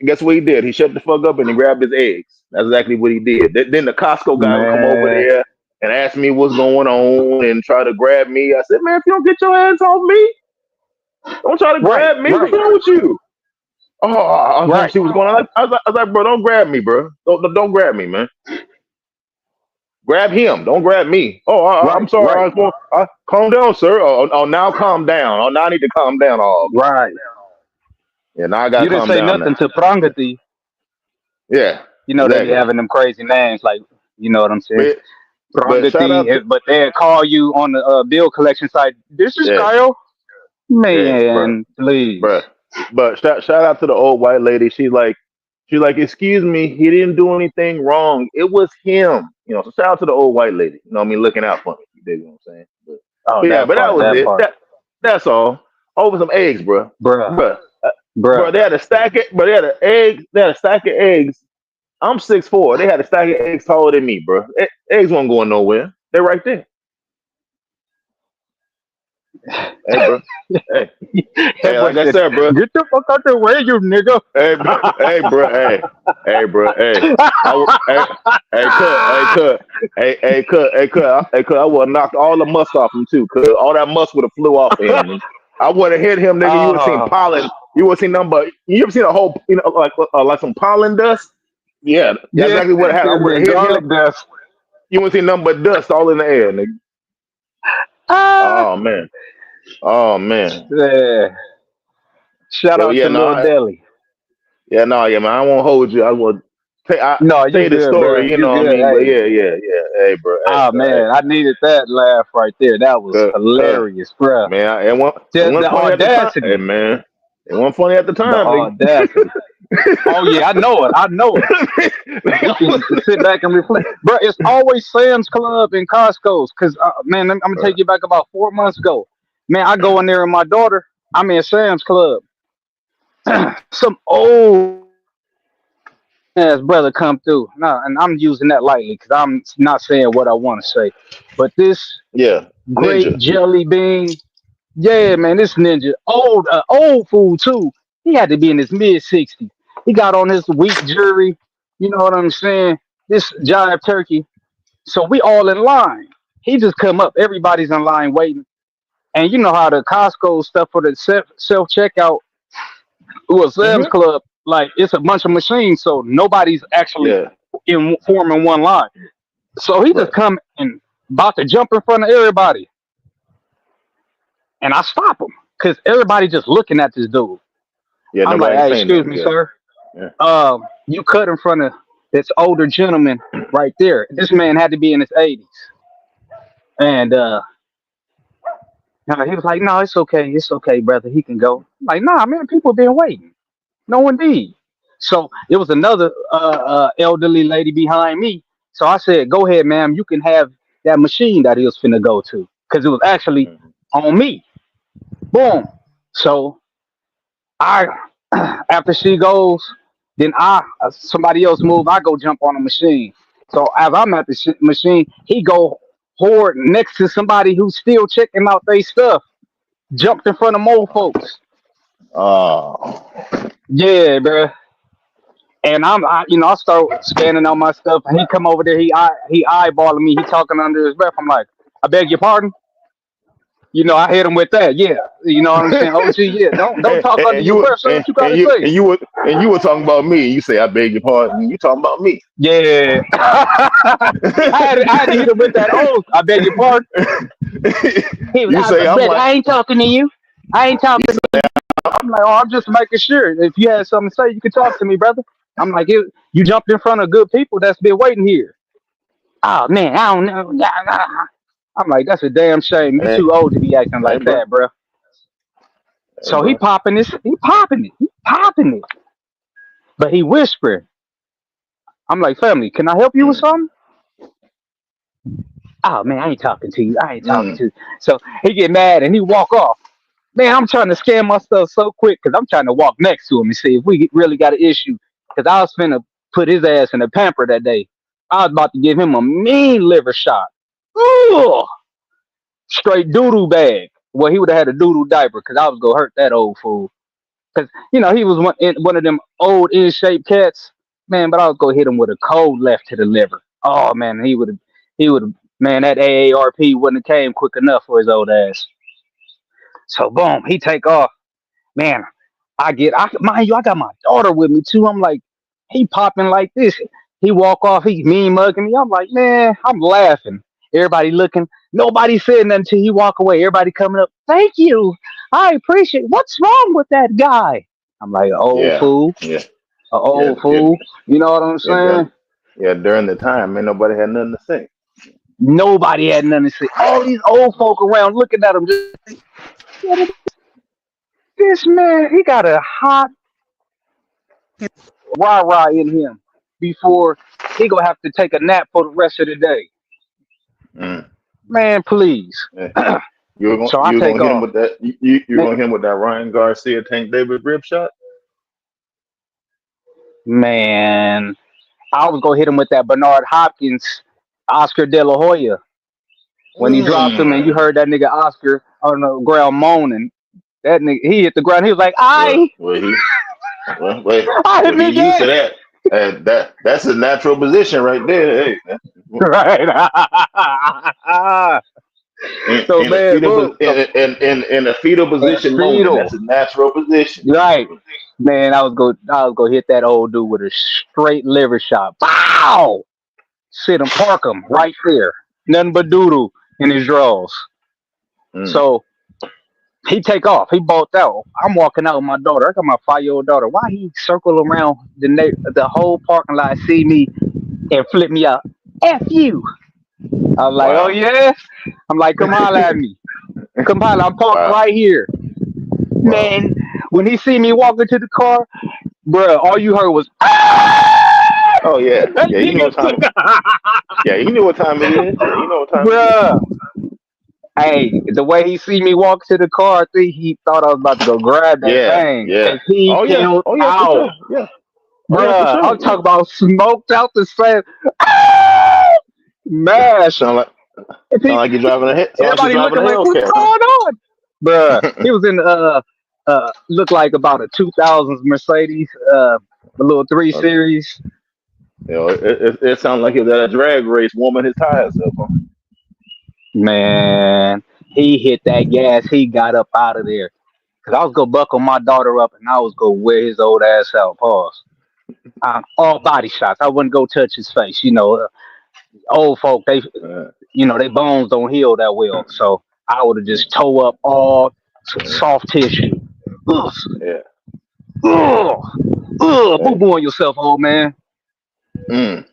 Guess what he did? He shut the fuck up and he grabbed his eggs. That's exactly what he did. Then the Costco guy would come over man. there and ask me what's going on and try to grab me. I said, man, if you don't get your hands off me, don't try to Right, grab me. What's right, wrong with you? Oh, I was trying to right, see what's going on. I was like, bro, don't grab me, bro. Don't grab me, man. Grab him. Don't grab me. Oh, I'm right, sorry. right, Calm down, sir. Oh, now calm down. Oh, now I need to calm down. Oh, right. yeah, now I gotta You didn't calm say down now. nothing to Prangati. Yeah, You know they be exactly. having them crazy names, like you know what I'm saying. But shout out Prangati, to but they call you on the bill collection site. This is yeah, Kyle. yeah, bro, Man, please. bro. But shout out to the old white lady. She's like, excuse me, he didn't do anything wrong. It was him. So shout out to the old white lady. You know what I mean, looking out for me. You dig what I'm saying? Oh, But yeah, that but that part, was that it. part, That's all. Over some eggs, bro. bruh, Bro, bro, bruh. they had a stack of, bro, they had an egg. They had a stack of eggs. I'm 6'4". They had a stack of eggs taller than me, bro. Eggs weren't going nowhere. They're right there. Hey, bro. Hey, That hey, boy like I said, said, bro. "Get the fuck out the way, you nigga." Hey, bro. Hey, bro. Hey, bro. Hey. Cut. I would have knocked all the must off him too, cuz all that must would have flew off of him. And I would have hit him, nigga. You would have seen Oh, pollen. You would have seen nothing but. You ever seen a whole, like some pollen dust? Yeah, that's yeah, exactly what happened. I and would then have hit him. garlic dust. You would see nothing but dust all in the air, nigga. Ah, Oh man. Oh man. yeah. Shout Yeah, out yeah, to no, Lil Deli. yeah, no, yeah, man. I won't hold you. I will No, tell you you the good, bro. story. You You know what I good. mean? But Hey, yeah, yeah, yeah. Hey, bro. Hey, ah, bro. Hey, man, I needed that laugh right there. That was cuz, hilarious, bro. man, it Just wasn't the funny at the time. Hey, audacity, man, it wasn't funny at the the time, nigga. audacity. Oh yeah, I know it. I know it. You can sit back and reflect, bro. It's always Sam's Club and Costco's. Cause man, I'm gonna take you back about 4 months ago. Man, I go in there with my daughter. I'm in Sam's Club. Some old ass brother come through. No, and I'm using that lightly because I'm not saying what I want to say. But this Yeah, great ninja. jelly bean, yeah, man, this ninja, old fool too. He had to be in his mid 60s. He got on his wheat jury. You know what I'm saying? This jive turkey. So we all in line. He just come up. Everybody's in line waiting. And you know how the Costco stuff for the self checkout was Sam's Hmm. Club. Like it's a bunch of machines, so nobody's actually Yeah, in forming one line. So he just right. come and about to jump in front of everybody, and I stop him because everybody just looking at this dude. Yeah, I'm like, nobody hey, saying excuse nothing. me, Yeah, sir. yeah. You cut in front of this older gentleman right there. This man had to be in his 80s, and he was like, no, it's okay, brother. He can go. I'm like, nah, man, people been waiting. No, indeed. So it was another elderly lady behind me. So I said, "Go ahead, ma'am. You can have that machine that he was finna go to, because it was actually Mhm. on me." Boom. So I, after she goes, then somebody else move. I go jump on the machine. So as I'm at the machine, he go hoard next to somebody who's still checking out their stuff. Jumped in front of more folks. Oh, Yeah, bro. And I start scanning on my stuff, and he come over there. He eyeballing me. He talking under his breath. I'm like, I beg your pardon. I hit him with that. Yeah, you know what I'm saying. OG, yeah. Don't talk under and your breath. Say what you gotta say. you were talking about me. You say I beg your pardon. You talking about me. Yeah. I had to hit him with that oath. I beg your pardon. He was, You say I'm brother, like I ain't talking to you. I ain't talking to you. I'm like, oh, I'm just making sure. If you had something to say, you can talk to me, brother. I'm like, you jumped in front of good people that's been waiting here. Oh man, I don't know. I'm like, that's a damn shame. You hey, too old to be acting hey like bro, that, bro. hey So he bro. popping this, he popping it, he popping it. But he whispering. I'm like, family, can I help you with Mm, something? Oh man, I ain't talking to you. I ain't talking mm, to you. So he get mad and he walk off. Man, I'm trying to scan my stuff so quick because I'm trying to walk next to him and see if we really got an issue. Because I was finna put his ass in the pamper that day. I was about to give him a mean liver shot. Ooh, straight doo-doo bag. Well, he would have had a doo-doo diaper because I was gonna hurt that old fool. Because he was one of them old in shape cats, man. But I was gonna hit him with a cold left to the liver. Oh man, he would have man, that AARP wouldn't have came quick enough for his old ass. So boom, he take off. Man, mind you, I got my daughter with me too. I'm like, he popping like this. He walk off, he mean mugging me. I'm like, man, I'm laughing. Everybody looking. Nobody said nothing until he walk away. Everybody coming up. Thank you. I appreciate. What's wrong with that guy? I'm like, old Yeah, fool, yeah, a yeah, old yeah, fool. You know what I'm yeah. During, saying? yeah, during the time, man, nobody had nothing to say. Nobody had nothing to say. All these old folk around looking at him, just like, this man, he got a hot rah rah in him before he gonna have to take a nap for the rest of the day. Mm. Man, please. Yeah. So I You were take gonna hit him off. with that. You were Man, gonna hit him with that Ryan Garcia Tank Davis rib shot. man, I was gonna hit him with that Bernard Hopkins, Oscar De La Hoya when he dropped him, and you Mm. heard that nigga Oscar on the ground moaning. That nigga, he hit the ground. He was like, Well, "I, well, he well, wait, I well, hit he me used to dead." that, and that's his natural position right there. Hey, Right. So in a man, fetal boom. So in a fetal position moaning, fetal. that's his natural position. Right. Man, I was gonna hit that old dude with a straight liver shot. Pow! Sit him, park him right there. Nothing but doodle in his drawers. Mm. So he take off. He bolted out. I'm walking out with my daughter. I got my 5-year-old daughter. Why he circle around the whole parking lot, see me and flip me out? F you. I was like, oh Wow, yeah. I'm like, come holler at me. Come holler. I'm parked wow, right here. wow. Man, when he see me walking to the car, bruh, all you heard was "Ah!" Oh yeah, That yeah. You know nigga, what time? Yeah, you know what time it is. Yeah, you know what time it is. bruh. Hey, the way he see me walk to the car, I think he thought I was about to go grab that Yeah, thing, yeah. cause he Oh yeah, peeled oh yeah, for out, sure. Yeah, oh yeah, for bruh. sure. I'm Yeah. talking about smoked out the same, ah! Mash. Sound like And sound like you're driving a sound like you're everybody driving looking a like, what's Hellcat, going on, bruh? He was in looked like about a 2000s Mercedes, a little 3 huh? Series. You know, it sounds like he was at a drag race warming his tires up. Huh? Man, he hit that gas. He got up out of there. Cause I was gonna buckle my daughter up and I was gonna wear his old ass out. Pause. All body shots. I wouldn't go touch his face. Old folk, Uh, they bones don't heal that well. So I would have just toe up all uh, soft tissue. Ugh, yeah. ugh, ugh. Boo Hey, boo on yourself, old man. mm,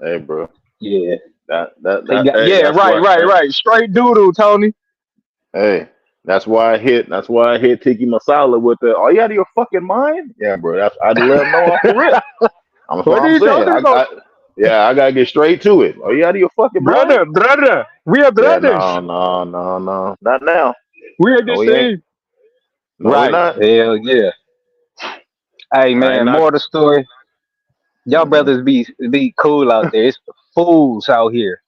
hey, bro. Yeah. Hey, Yeah, that's right, why. right, Hey, right. Straight doodle, Tony. hey, that's why I hit. That's why I hit Tiki Masala with the. Are you out of your fucking mind? Yeah, bro. I'd let him know off the rip. That's what What are I'm you saying. talking about? Yeah, I gotta get straight to it. Are you out of your fucking mind? Brother. We are Yeah, brothers. no, no, no, no, not now. We are No, the we ain't. same. No, we Right. not. Hell yeah. Hey I ain't man, not. more of the story. Y'all Hmm. brothers be cool out there. It's fools out here.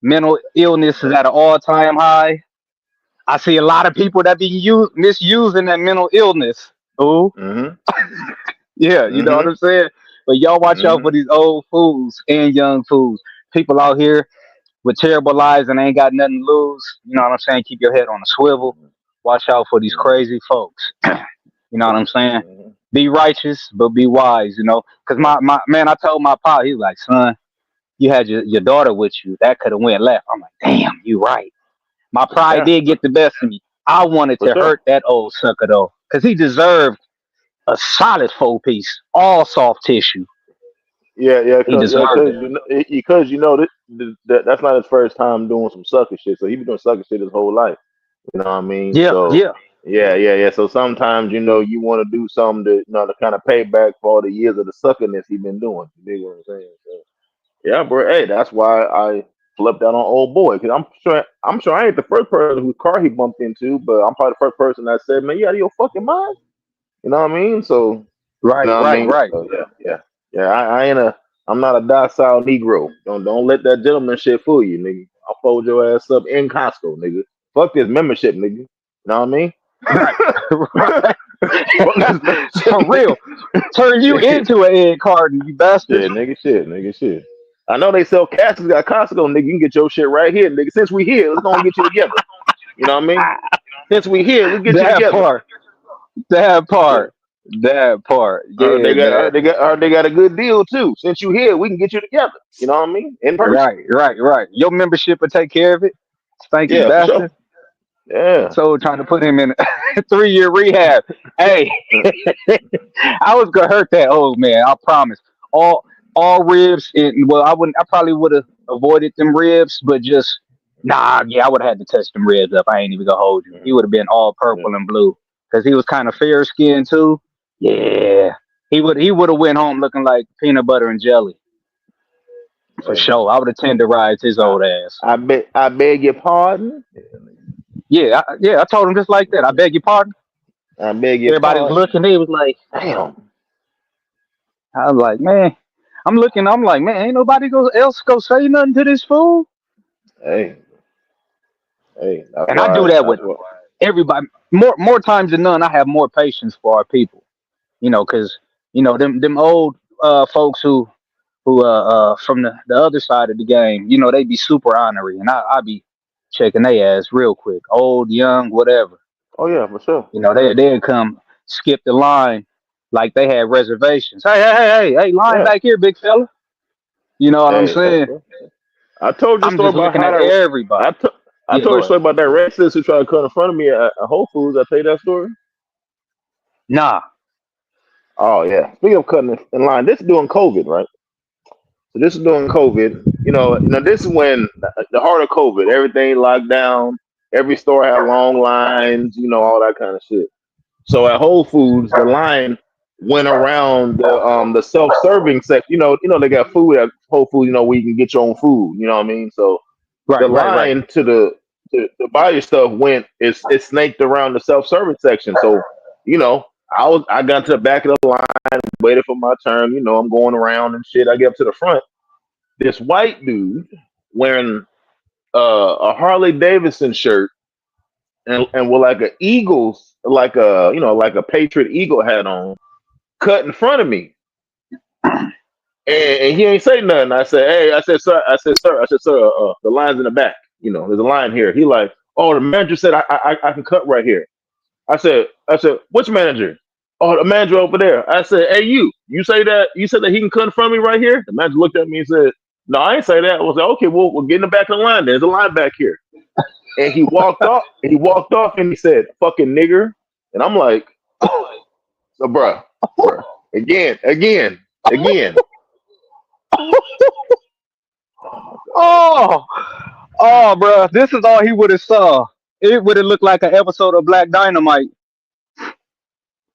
Mental illness is at an all time high. I see a lot of people that be misusing that mental illness. Oh, Hmm. yeah, you know what Hmm. I'm saying? But y'all watch out Hmm. for these old fools and young fools. People out here with terrible lives and ain't got nothing to lose. You know what I'm saying? Keep your head on a swivel. Watch out for these Hmm. crazy folks. You know what I'm saying? Hmm. Be righteous, but be wise, you know? Because Yeah. my man, I told my pop, he was like, son, you had your daughter with you. That could have went left. I'm like, damn, you right. My pride Yeah, did get the best of me. I wanted for to sure. hurt that old sucker, though. Because he deserved a solid full piece, all soft tissue. Yeah, He deserved it. because that's not his first time doing some sucker shit. So he been doing sucker shit his whole life. You know what I mean? Yeah, So yeah. yeah. So sometimes you want to do something to kind of pay back for all the years of the suckerness he been doing. You dig what I'm saying? So, yeah, bro. Hey, that's why I flipped out on old boy because I'm sure I ain't the first person whose car he bumped into, but I'm probably the first person that said, "Man, you out of your fucking mind?" You know what I mean? So you Right, know what I right, mean? right. So yeah. I ain't a I'm not a docile Negro. Don't let that gentleman shit fool you, nigga. I'll fold your ass up in Costco, nigga. Fuck this membership, nigga. You know what I mean? Right, right. Fuck this membership, For real, turn you nigga. into an egg carton, you bastard. Shit. I know they sell caskets at Costco, nigga. You can get your shit right here, nigga. Since we here, let's go and get you together. You know what I mean? Since we here, we get you That together. part, that Yeah. part, that part. Yeah, man. They got a good deal too. Since you here, we can get you together. You know what I mean? In person. Right, right, right. Your membership will take care of it. Stinky Yeah, for sure. bastard. Yeah. So trying to put him in a 3-year rehab. Hey, I was gonna hurt that old man. I promise. All all ribs. And well, I wouldn't. I probably would have avoided them ribs, but just nah. Yeah, I would have had to touch them ribs up. I ain't even gonna hold you. He Mhm. would have been all Yeah. purple and blue because he was kind of fair skinned too. Yeah, he would have went home looking like peanut butter and jelly for Hey, sure. I would have tenderized his I, old ass. I beg your pardon. Yeah, yeah. I told him just like that. I beg your pardon. I beg your Everybody was pardon. looking. They was like, Damn. I was like, man. I'm looking. I'm like, man, ain't nobody else go say nothing to this fool. Hey, that's And I why. do that That's with what. everybody. More times than none, I have more patience for our people. Because them old folks who from the other side of the game, they be super honorary, and I be checking their ass real quick, old, young, whatever. Oh yeah, for sure. They'd come skip the line like they had reservations. Hey, line Yeah. back here, big fella. You know what I'm Hey, saying? I told you a I'm story just about looking how at that. I everybody. to, I Yeah, told you go a ahead. story about that racist who tried to cut in front of me at Whole Foods. I tell you that story. Nah, Oh yeah. Speaking of cutting in line, this is during COVID, right? So this is during COVID. This is when the heart of COVID, everything locked down. Every store had long lines. All that kind of shit. So at Whole Foods, the line went around the self-serving section. They got food at Whole Foods. Where you can get your own food. You know what I mean? So the right. line to buy your stuff it snaked around the self-serving section. So you know I got to the back of the line, waited for my turn. I'm going around and shit. I get up to the front. This white dude wearing a Harley Davidson shirt and with like a Eagles, like a Patriot Eagle hat on, cut in front of me, and he ain't say nothing. I said, "Hey," I said, "Sir, the line's in the back. There's a line here." He like, "Oh, the manager said I can cut right here." I said, "Which manager?" "Oh, the manager over there." I said, "Hey, you say that you said that he can cut in front of me right here?" The manager looked at me and said, "No, I ain't say that." I was like, "Okay, well, we'll get in the back of the line. There's a line back here." And he walked off. And he walked off, and he said, "Fucking nigger." And I'm like, "So, bruh, again." Oh my god. Oh, oh, bro, this is all he would have saw. It would have looked like an episode of Black Dynamite.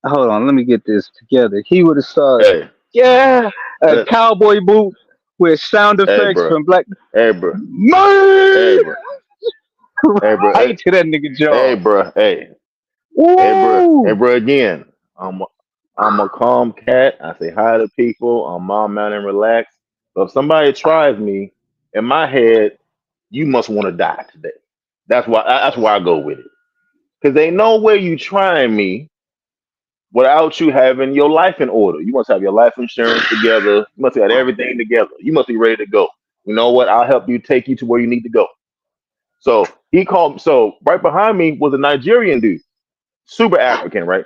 Hold on, let me get this together. He would have saw, Hey, yeah, a uh, cowboy boot with sound hey, effects bruh, from Black. hey, bruh, hey, Man, bruh, hey, bruh, right to that nigga hey, jaw. bruh, hey, Woo! bruh. Again, I'm a calm cat. I say hi to people. I'm mild mannered and relaxed. But if somebody tries me, in my head, you must want to die today. That's why I go with it. Because they know where you trying me without you having your life in order. You must have your life insurance together. You must have everything together. You must be ready to go. You know what? I'll help you take you to where you need to go. So he called. So right behind me was a Nigerian dude, super African, right?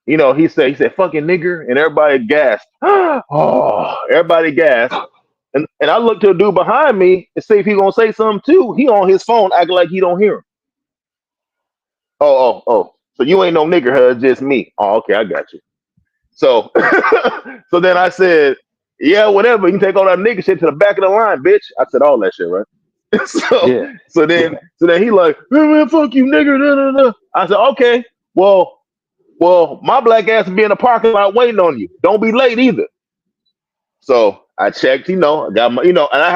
He said, "Fucking nigger," and everybody gasped. Oh, everybody gasped. And I looked to a dude behind me and see if he gonna say something too. He on his phone acting like he don't hear him. Oh. So you ain't no nigger, huh? Just me. Oh, okay, I got you. So, so then I said, "Yeah, whatever. You can take all that nigga shit to the back of the line, bitch." I said all that shit, right? so, Yeah, so then he like, "Hey, man, fuck you, nigger." Da, da, da. I said, "Okay, well, my black ass will be in the parking lot waiting on you. Don't be late either." So I checked, I got and I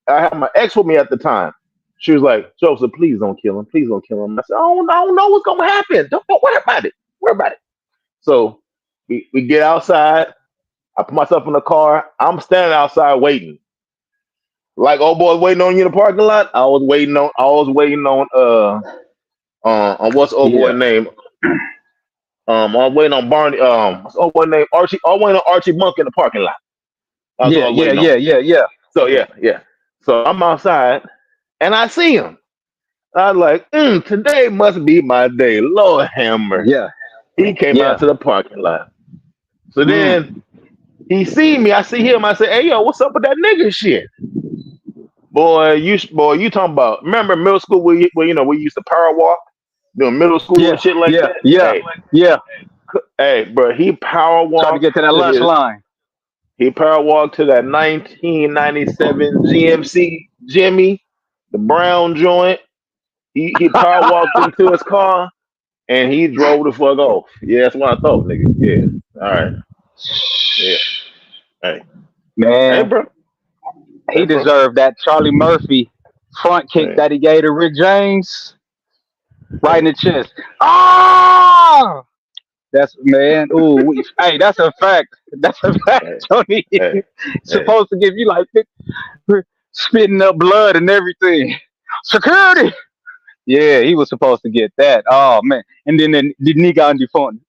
had my ex with me at the time. She was like, "Joseph, please don't kill him. Please don't kill him." I said, I don't know what's gonna happen. Don't worry about it. Worry about it. So we get outside. I put myself in the car. I'm standing outside waiting. Like old boy waiting on you in the parking lot. I was waiting on what's old boy Yeah, name? I was waiting on Barney. What's old boy name? Archie. I was waiting on Archie Monk in the parking lot. That's what yeah, I was yeah, waiting on. yeah, yeah, yeah, So yeah. So I'm outside and I see him. I was like, today must be my day. Lord have mercy. yeah, He came out yeah. to the parking lot. So Mm. then he see me. I see him. I say, hey yo, what's up with that nigga shit? Boy, you talking about? Remember middle school where we used to power walk, doing middle school and Yeah, shit like yeah, that. yeah, yeah. Hey, bro, he power Trying to walked get to that to lunch his. line. He power walked to that 1997 GMC Jimmy, the brown joint. He power walked into his car and he drove the fuck off. Yeah, that's what I thought, nigga. Yeah. All right. Yeah. Hey. Hey, Man, bro. Hey, he bro. deserved that Charlie Murphy front kick Hey. that he gave to Rick James right in Hey. the chest. Ah! That's man. Ooh, hey, that's a fact. That's a fact, Hey. Tony. Hey. Hey. Supposed to give you like spitting up blood and everything. Security. Yeah, he was supposed to get that. Oh man. And then the nigga on the phone.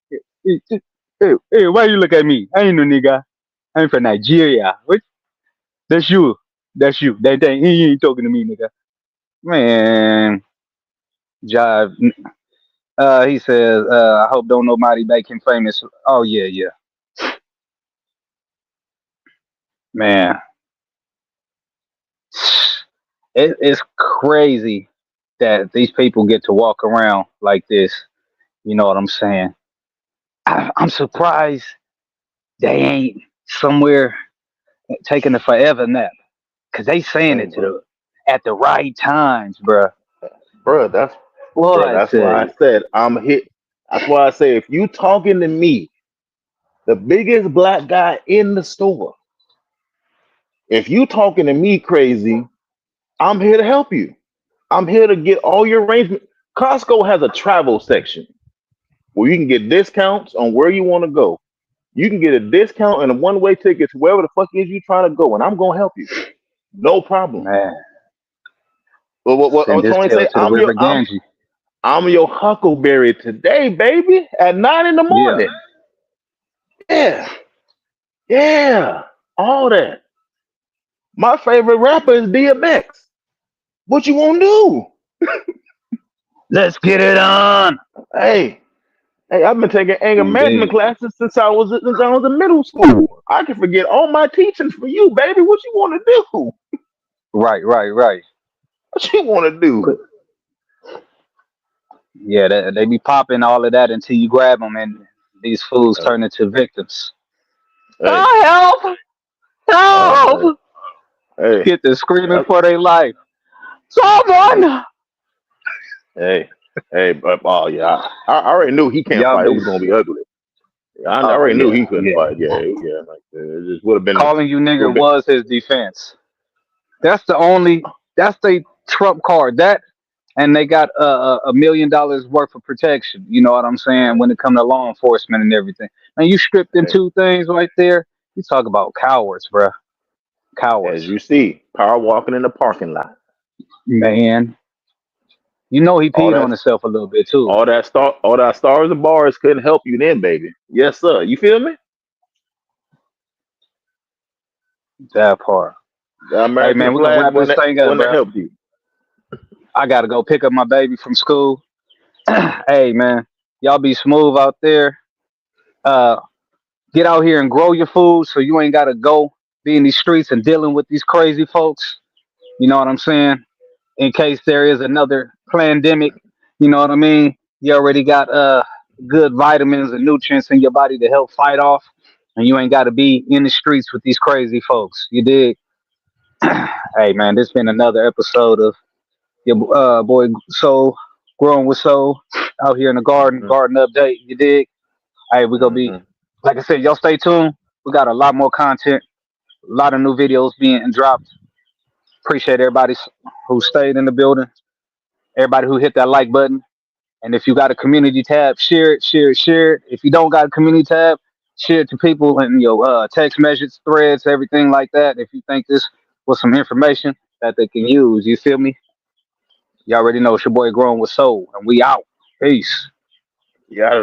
Hey, why you look at me? I ain't no nigga. I'm from Nigeria. What? That's you. That's you. That he ain't talking to me, nigga. Man, jive. He says, I hope don't nobody make him famous. Oh yeah, yeah. Man, it's crazy that these people get to walk around like this. You know what I'm saying? I'm surprised they ain't somewhere taking a forever nap because they saying Hey, it to bro. the at the right times, bruh. Bro, that's Boy, bro. I That's tell why I you, said I'm hit. That's why I say if you talking to me, the biggest black guy in the store, if you talking to me crazy, I'm here to help you. I'm here to get all your arrangements. Costco has a travel section where you can get discounts on where you want to go. You can get a discount and a one-way ticket to wherever the fuck is you trying to go, and I'm gonna help you. No problem. man, What send his Tony tail say? to the river Ganges. I'm your huckleberry today, baby, at 9 in the Yeah, morning. Yeah, yeah, all that. My favorite rapper is DMX. What you want to do? let's get it on. Hey, hey, I've been taking anger management Indeed. classes since I was in middle school. I can forget all my teachings for you, baby. What you want to do? Right, right, right. What you want to do? Yeah, they be popping all of that until you grab them, and these fools Hey, turn into victims. hey, Oh, help! hey, Help! hey, Get to screaming that's, for their life. Someone! hey, hey, but oh yeah, I already knew he can't Y'all fight. It be, was gonna be ugly. I oh already knew yeah, he couldn't yeah. fight. Yeah, yeah, like it just would have been, Calling you would nigger have been. was his defense. That's the only. That's the trump card. That and they got $1 million worth of protection. You know what I'm saying? When it comes to law enforcement and everything. And you stripped them Hey, two things right there. You talk about cowards, bruh. as Cowards, you see, power walking in the parking lot. man. You know he All peed on that, himself a little bit too. all that stars and bars couldn't help you then, baby. Yes, sir. You feel me? That part. Got Hey married to the man, we're gonna flag wrap when this that thing up, when that bro. helped you. I gotta go pick up my baby from school. Hey man, y'all be smooth out there. Uh, get out here and grow your food so you ain't gotta go be in these streets and dealing with these crazy folks. You know what I'm saying? In case there is another pandemic, you know what I mean? You already got good vitamins and nutrients in your body to help fight off, and you ain't gotta be in the streets with these crazy folks. You dig? Hey man, this been another episode of your boy Soul, growing with Soul, out here in the garden, Hmm. garden update. You dig? Hey, we gonna be Hmm. like I said, y'all stay tuned. We got a lot more content, a lot of new videos being dropped. Appreciate everybody who stayed in the building, everybody who hit that like button. And if you got a community tab, share it, share it, share it. If you don't got a community tab, Share it to people in your text message threads, everything like that. If you think this was some information that they can use, you feel me? You already know it's your boy Growing with Soul, and we out. Peace. Yeah.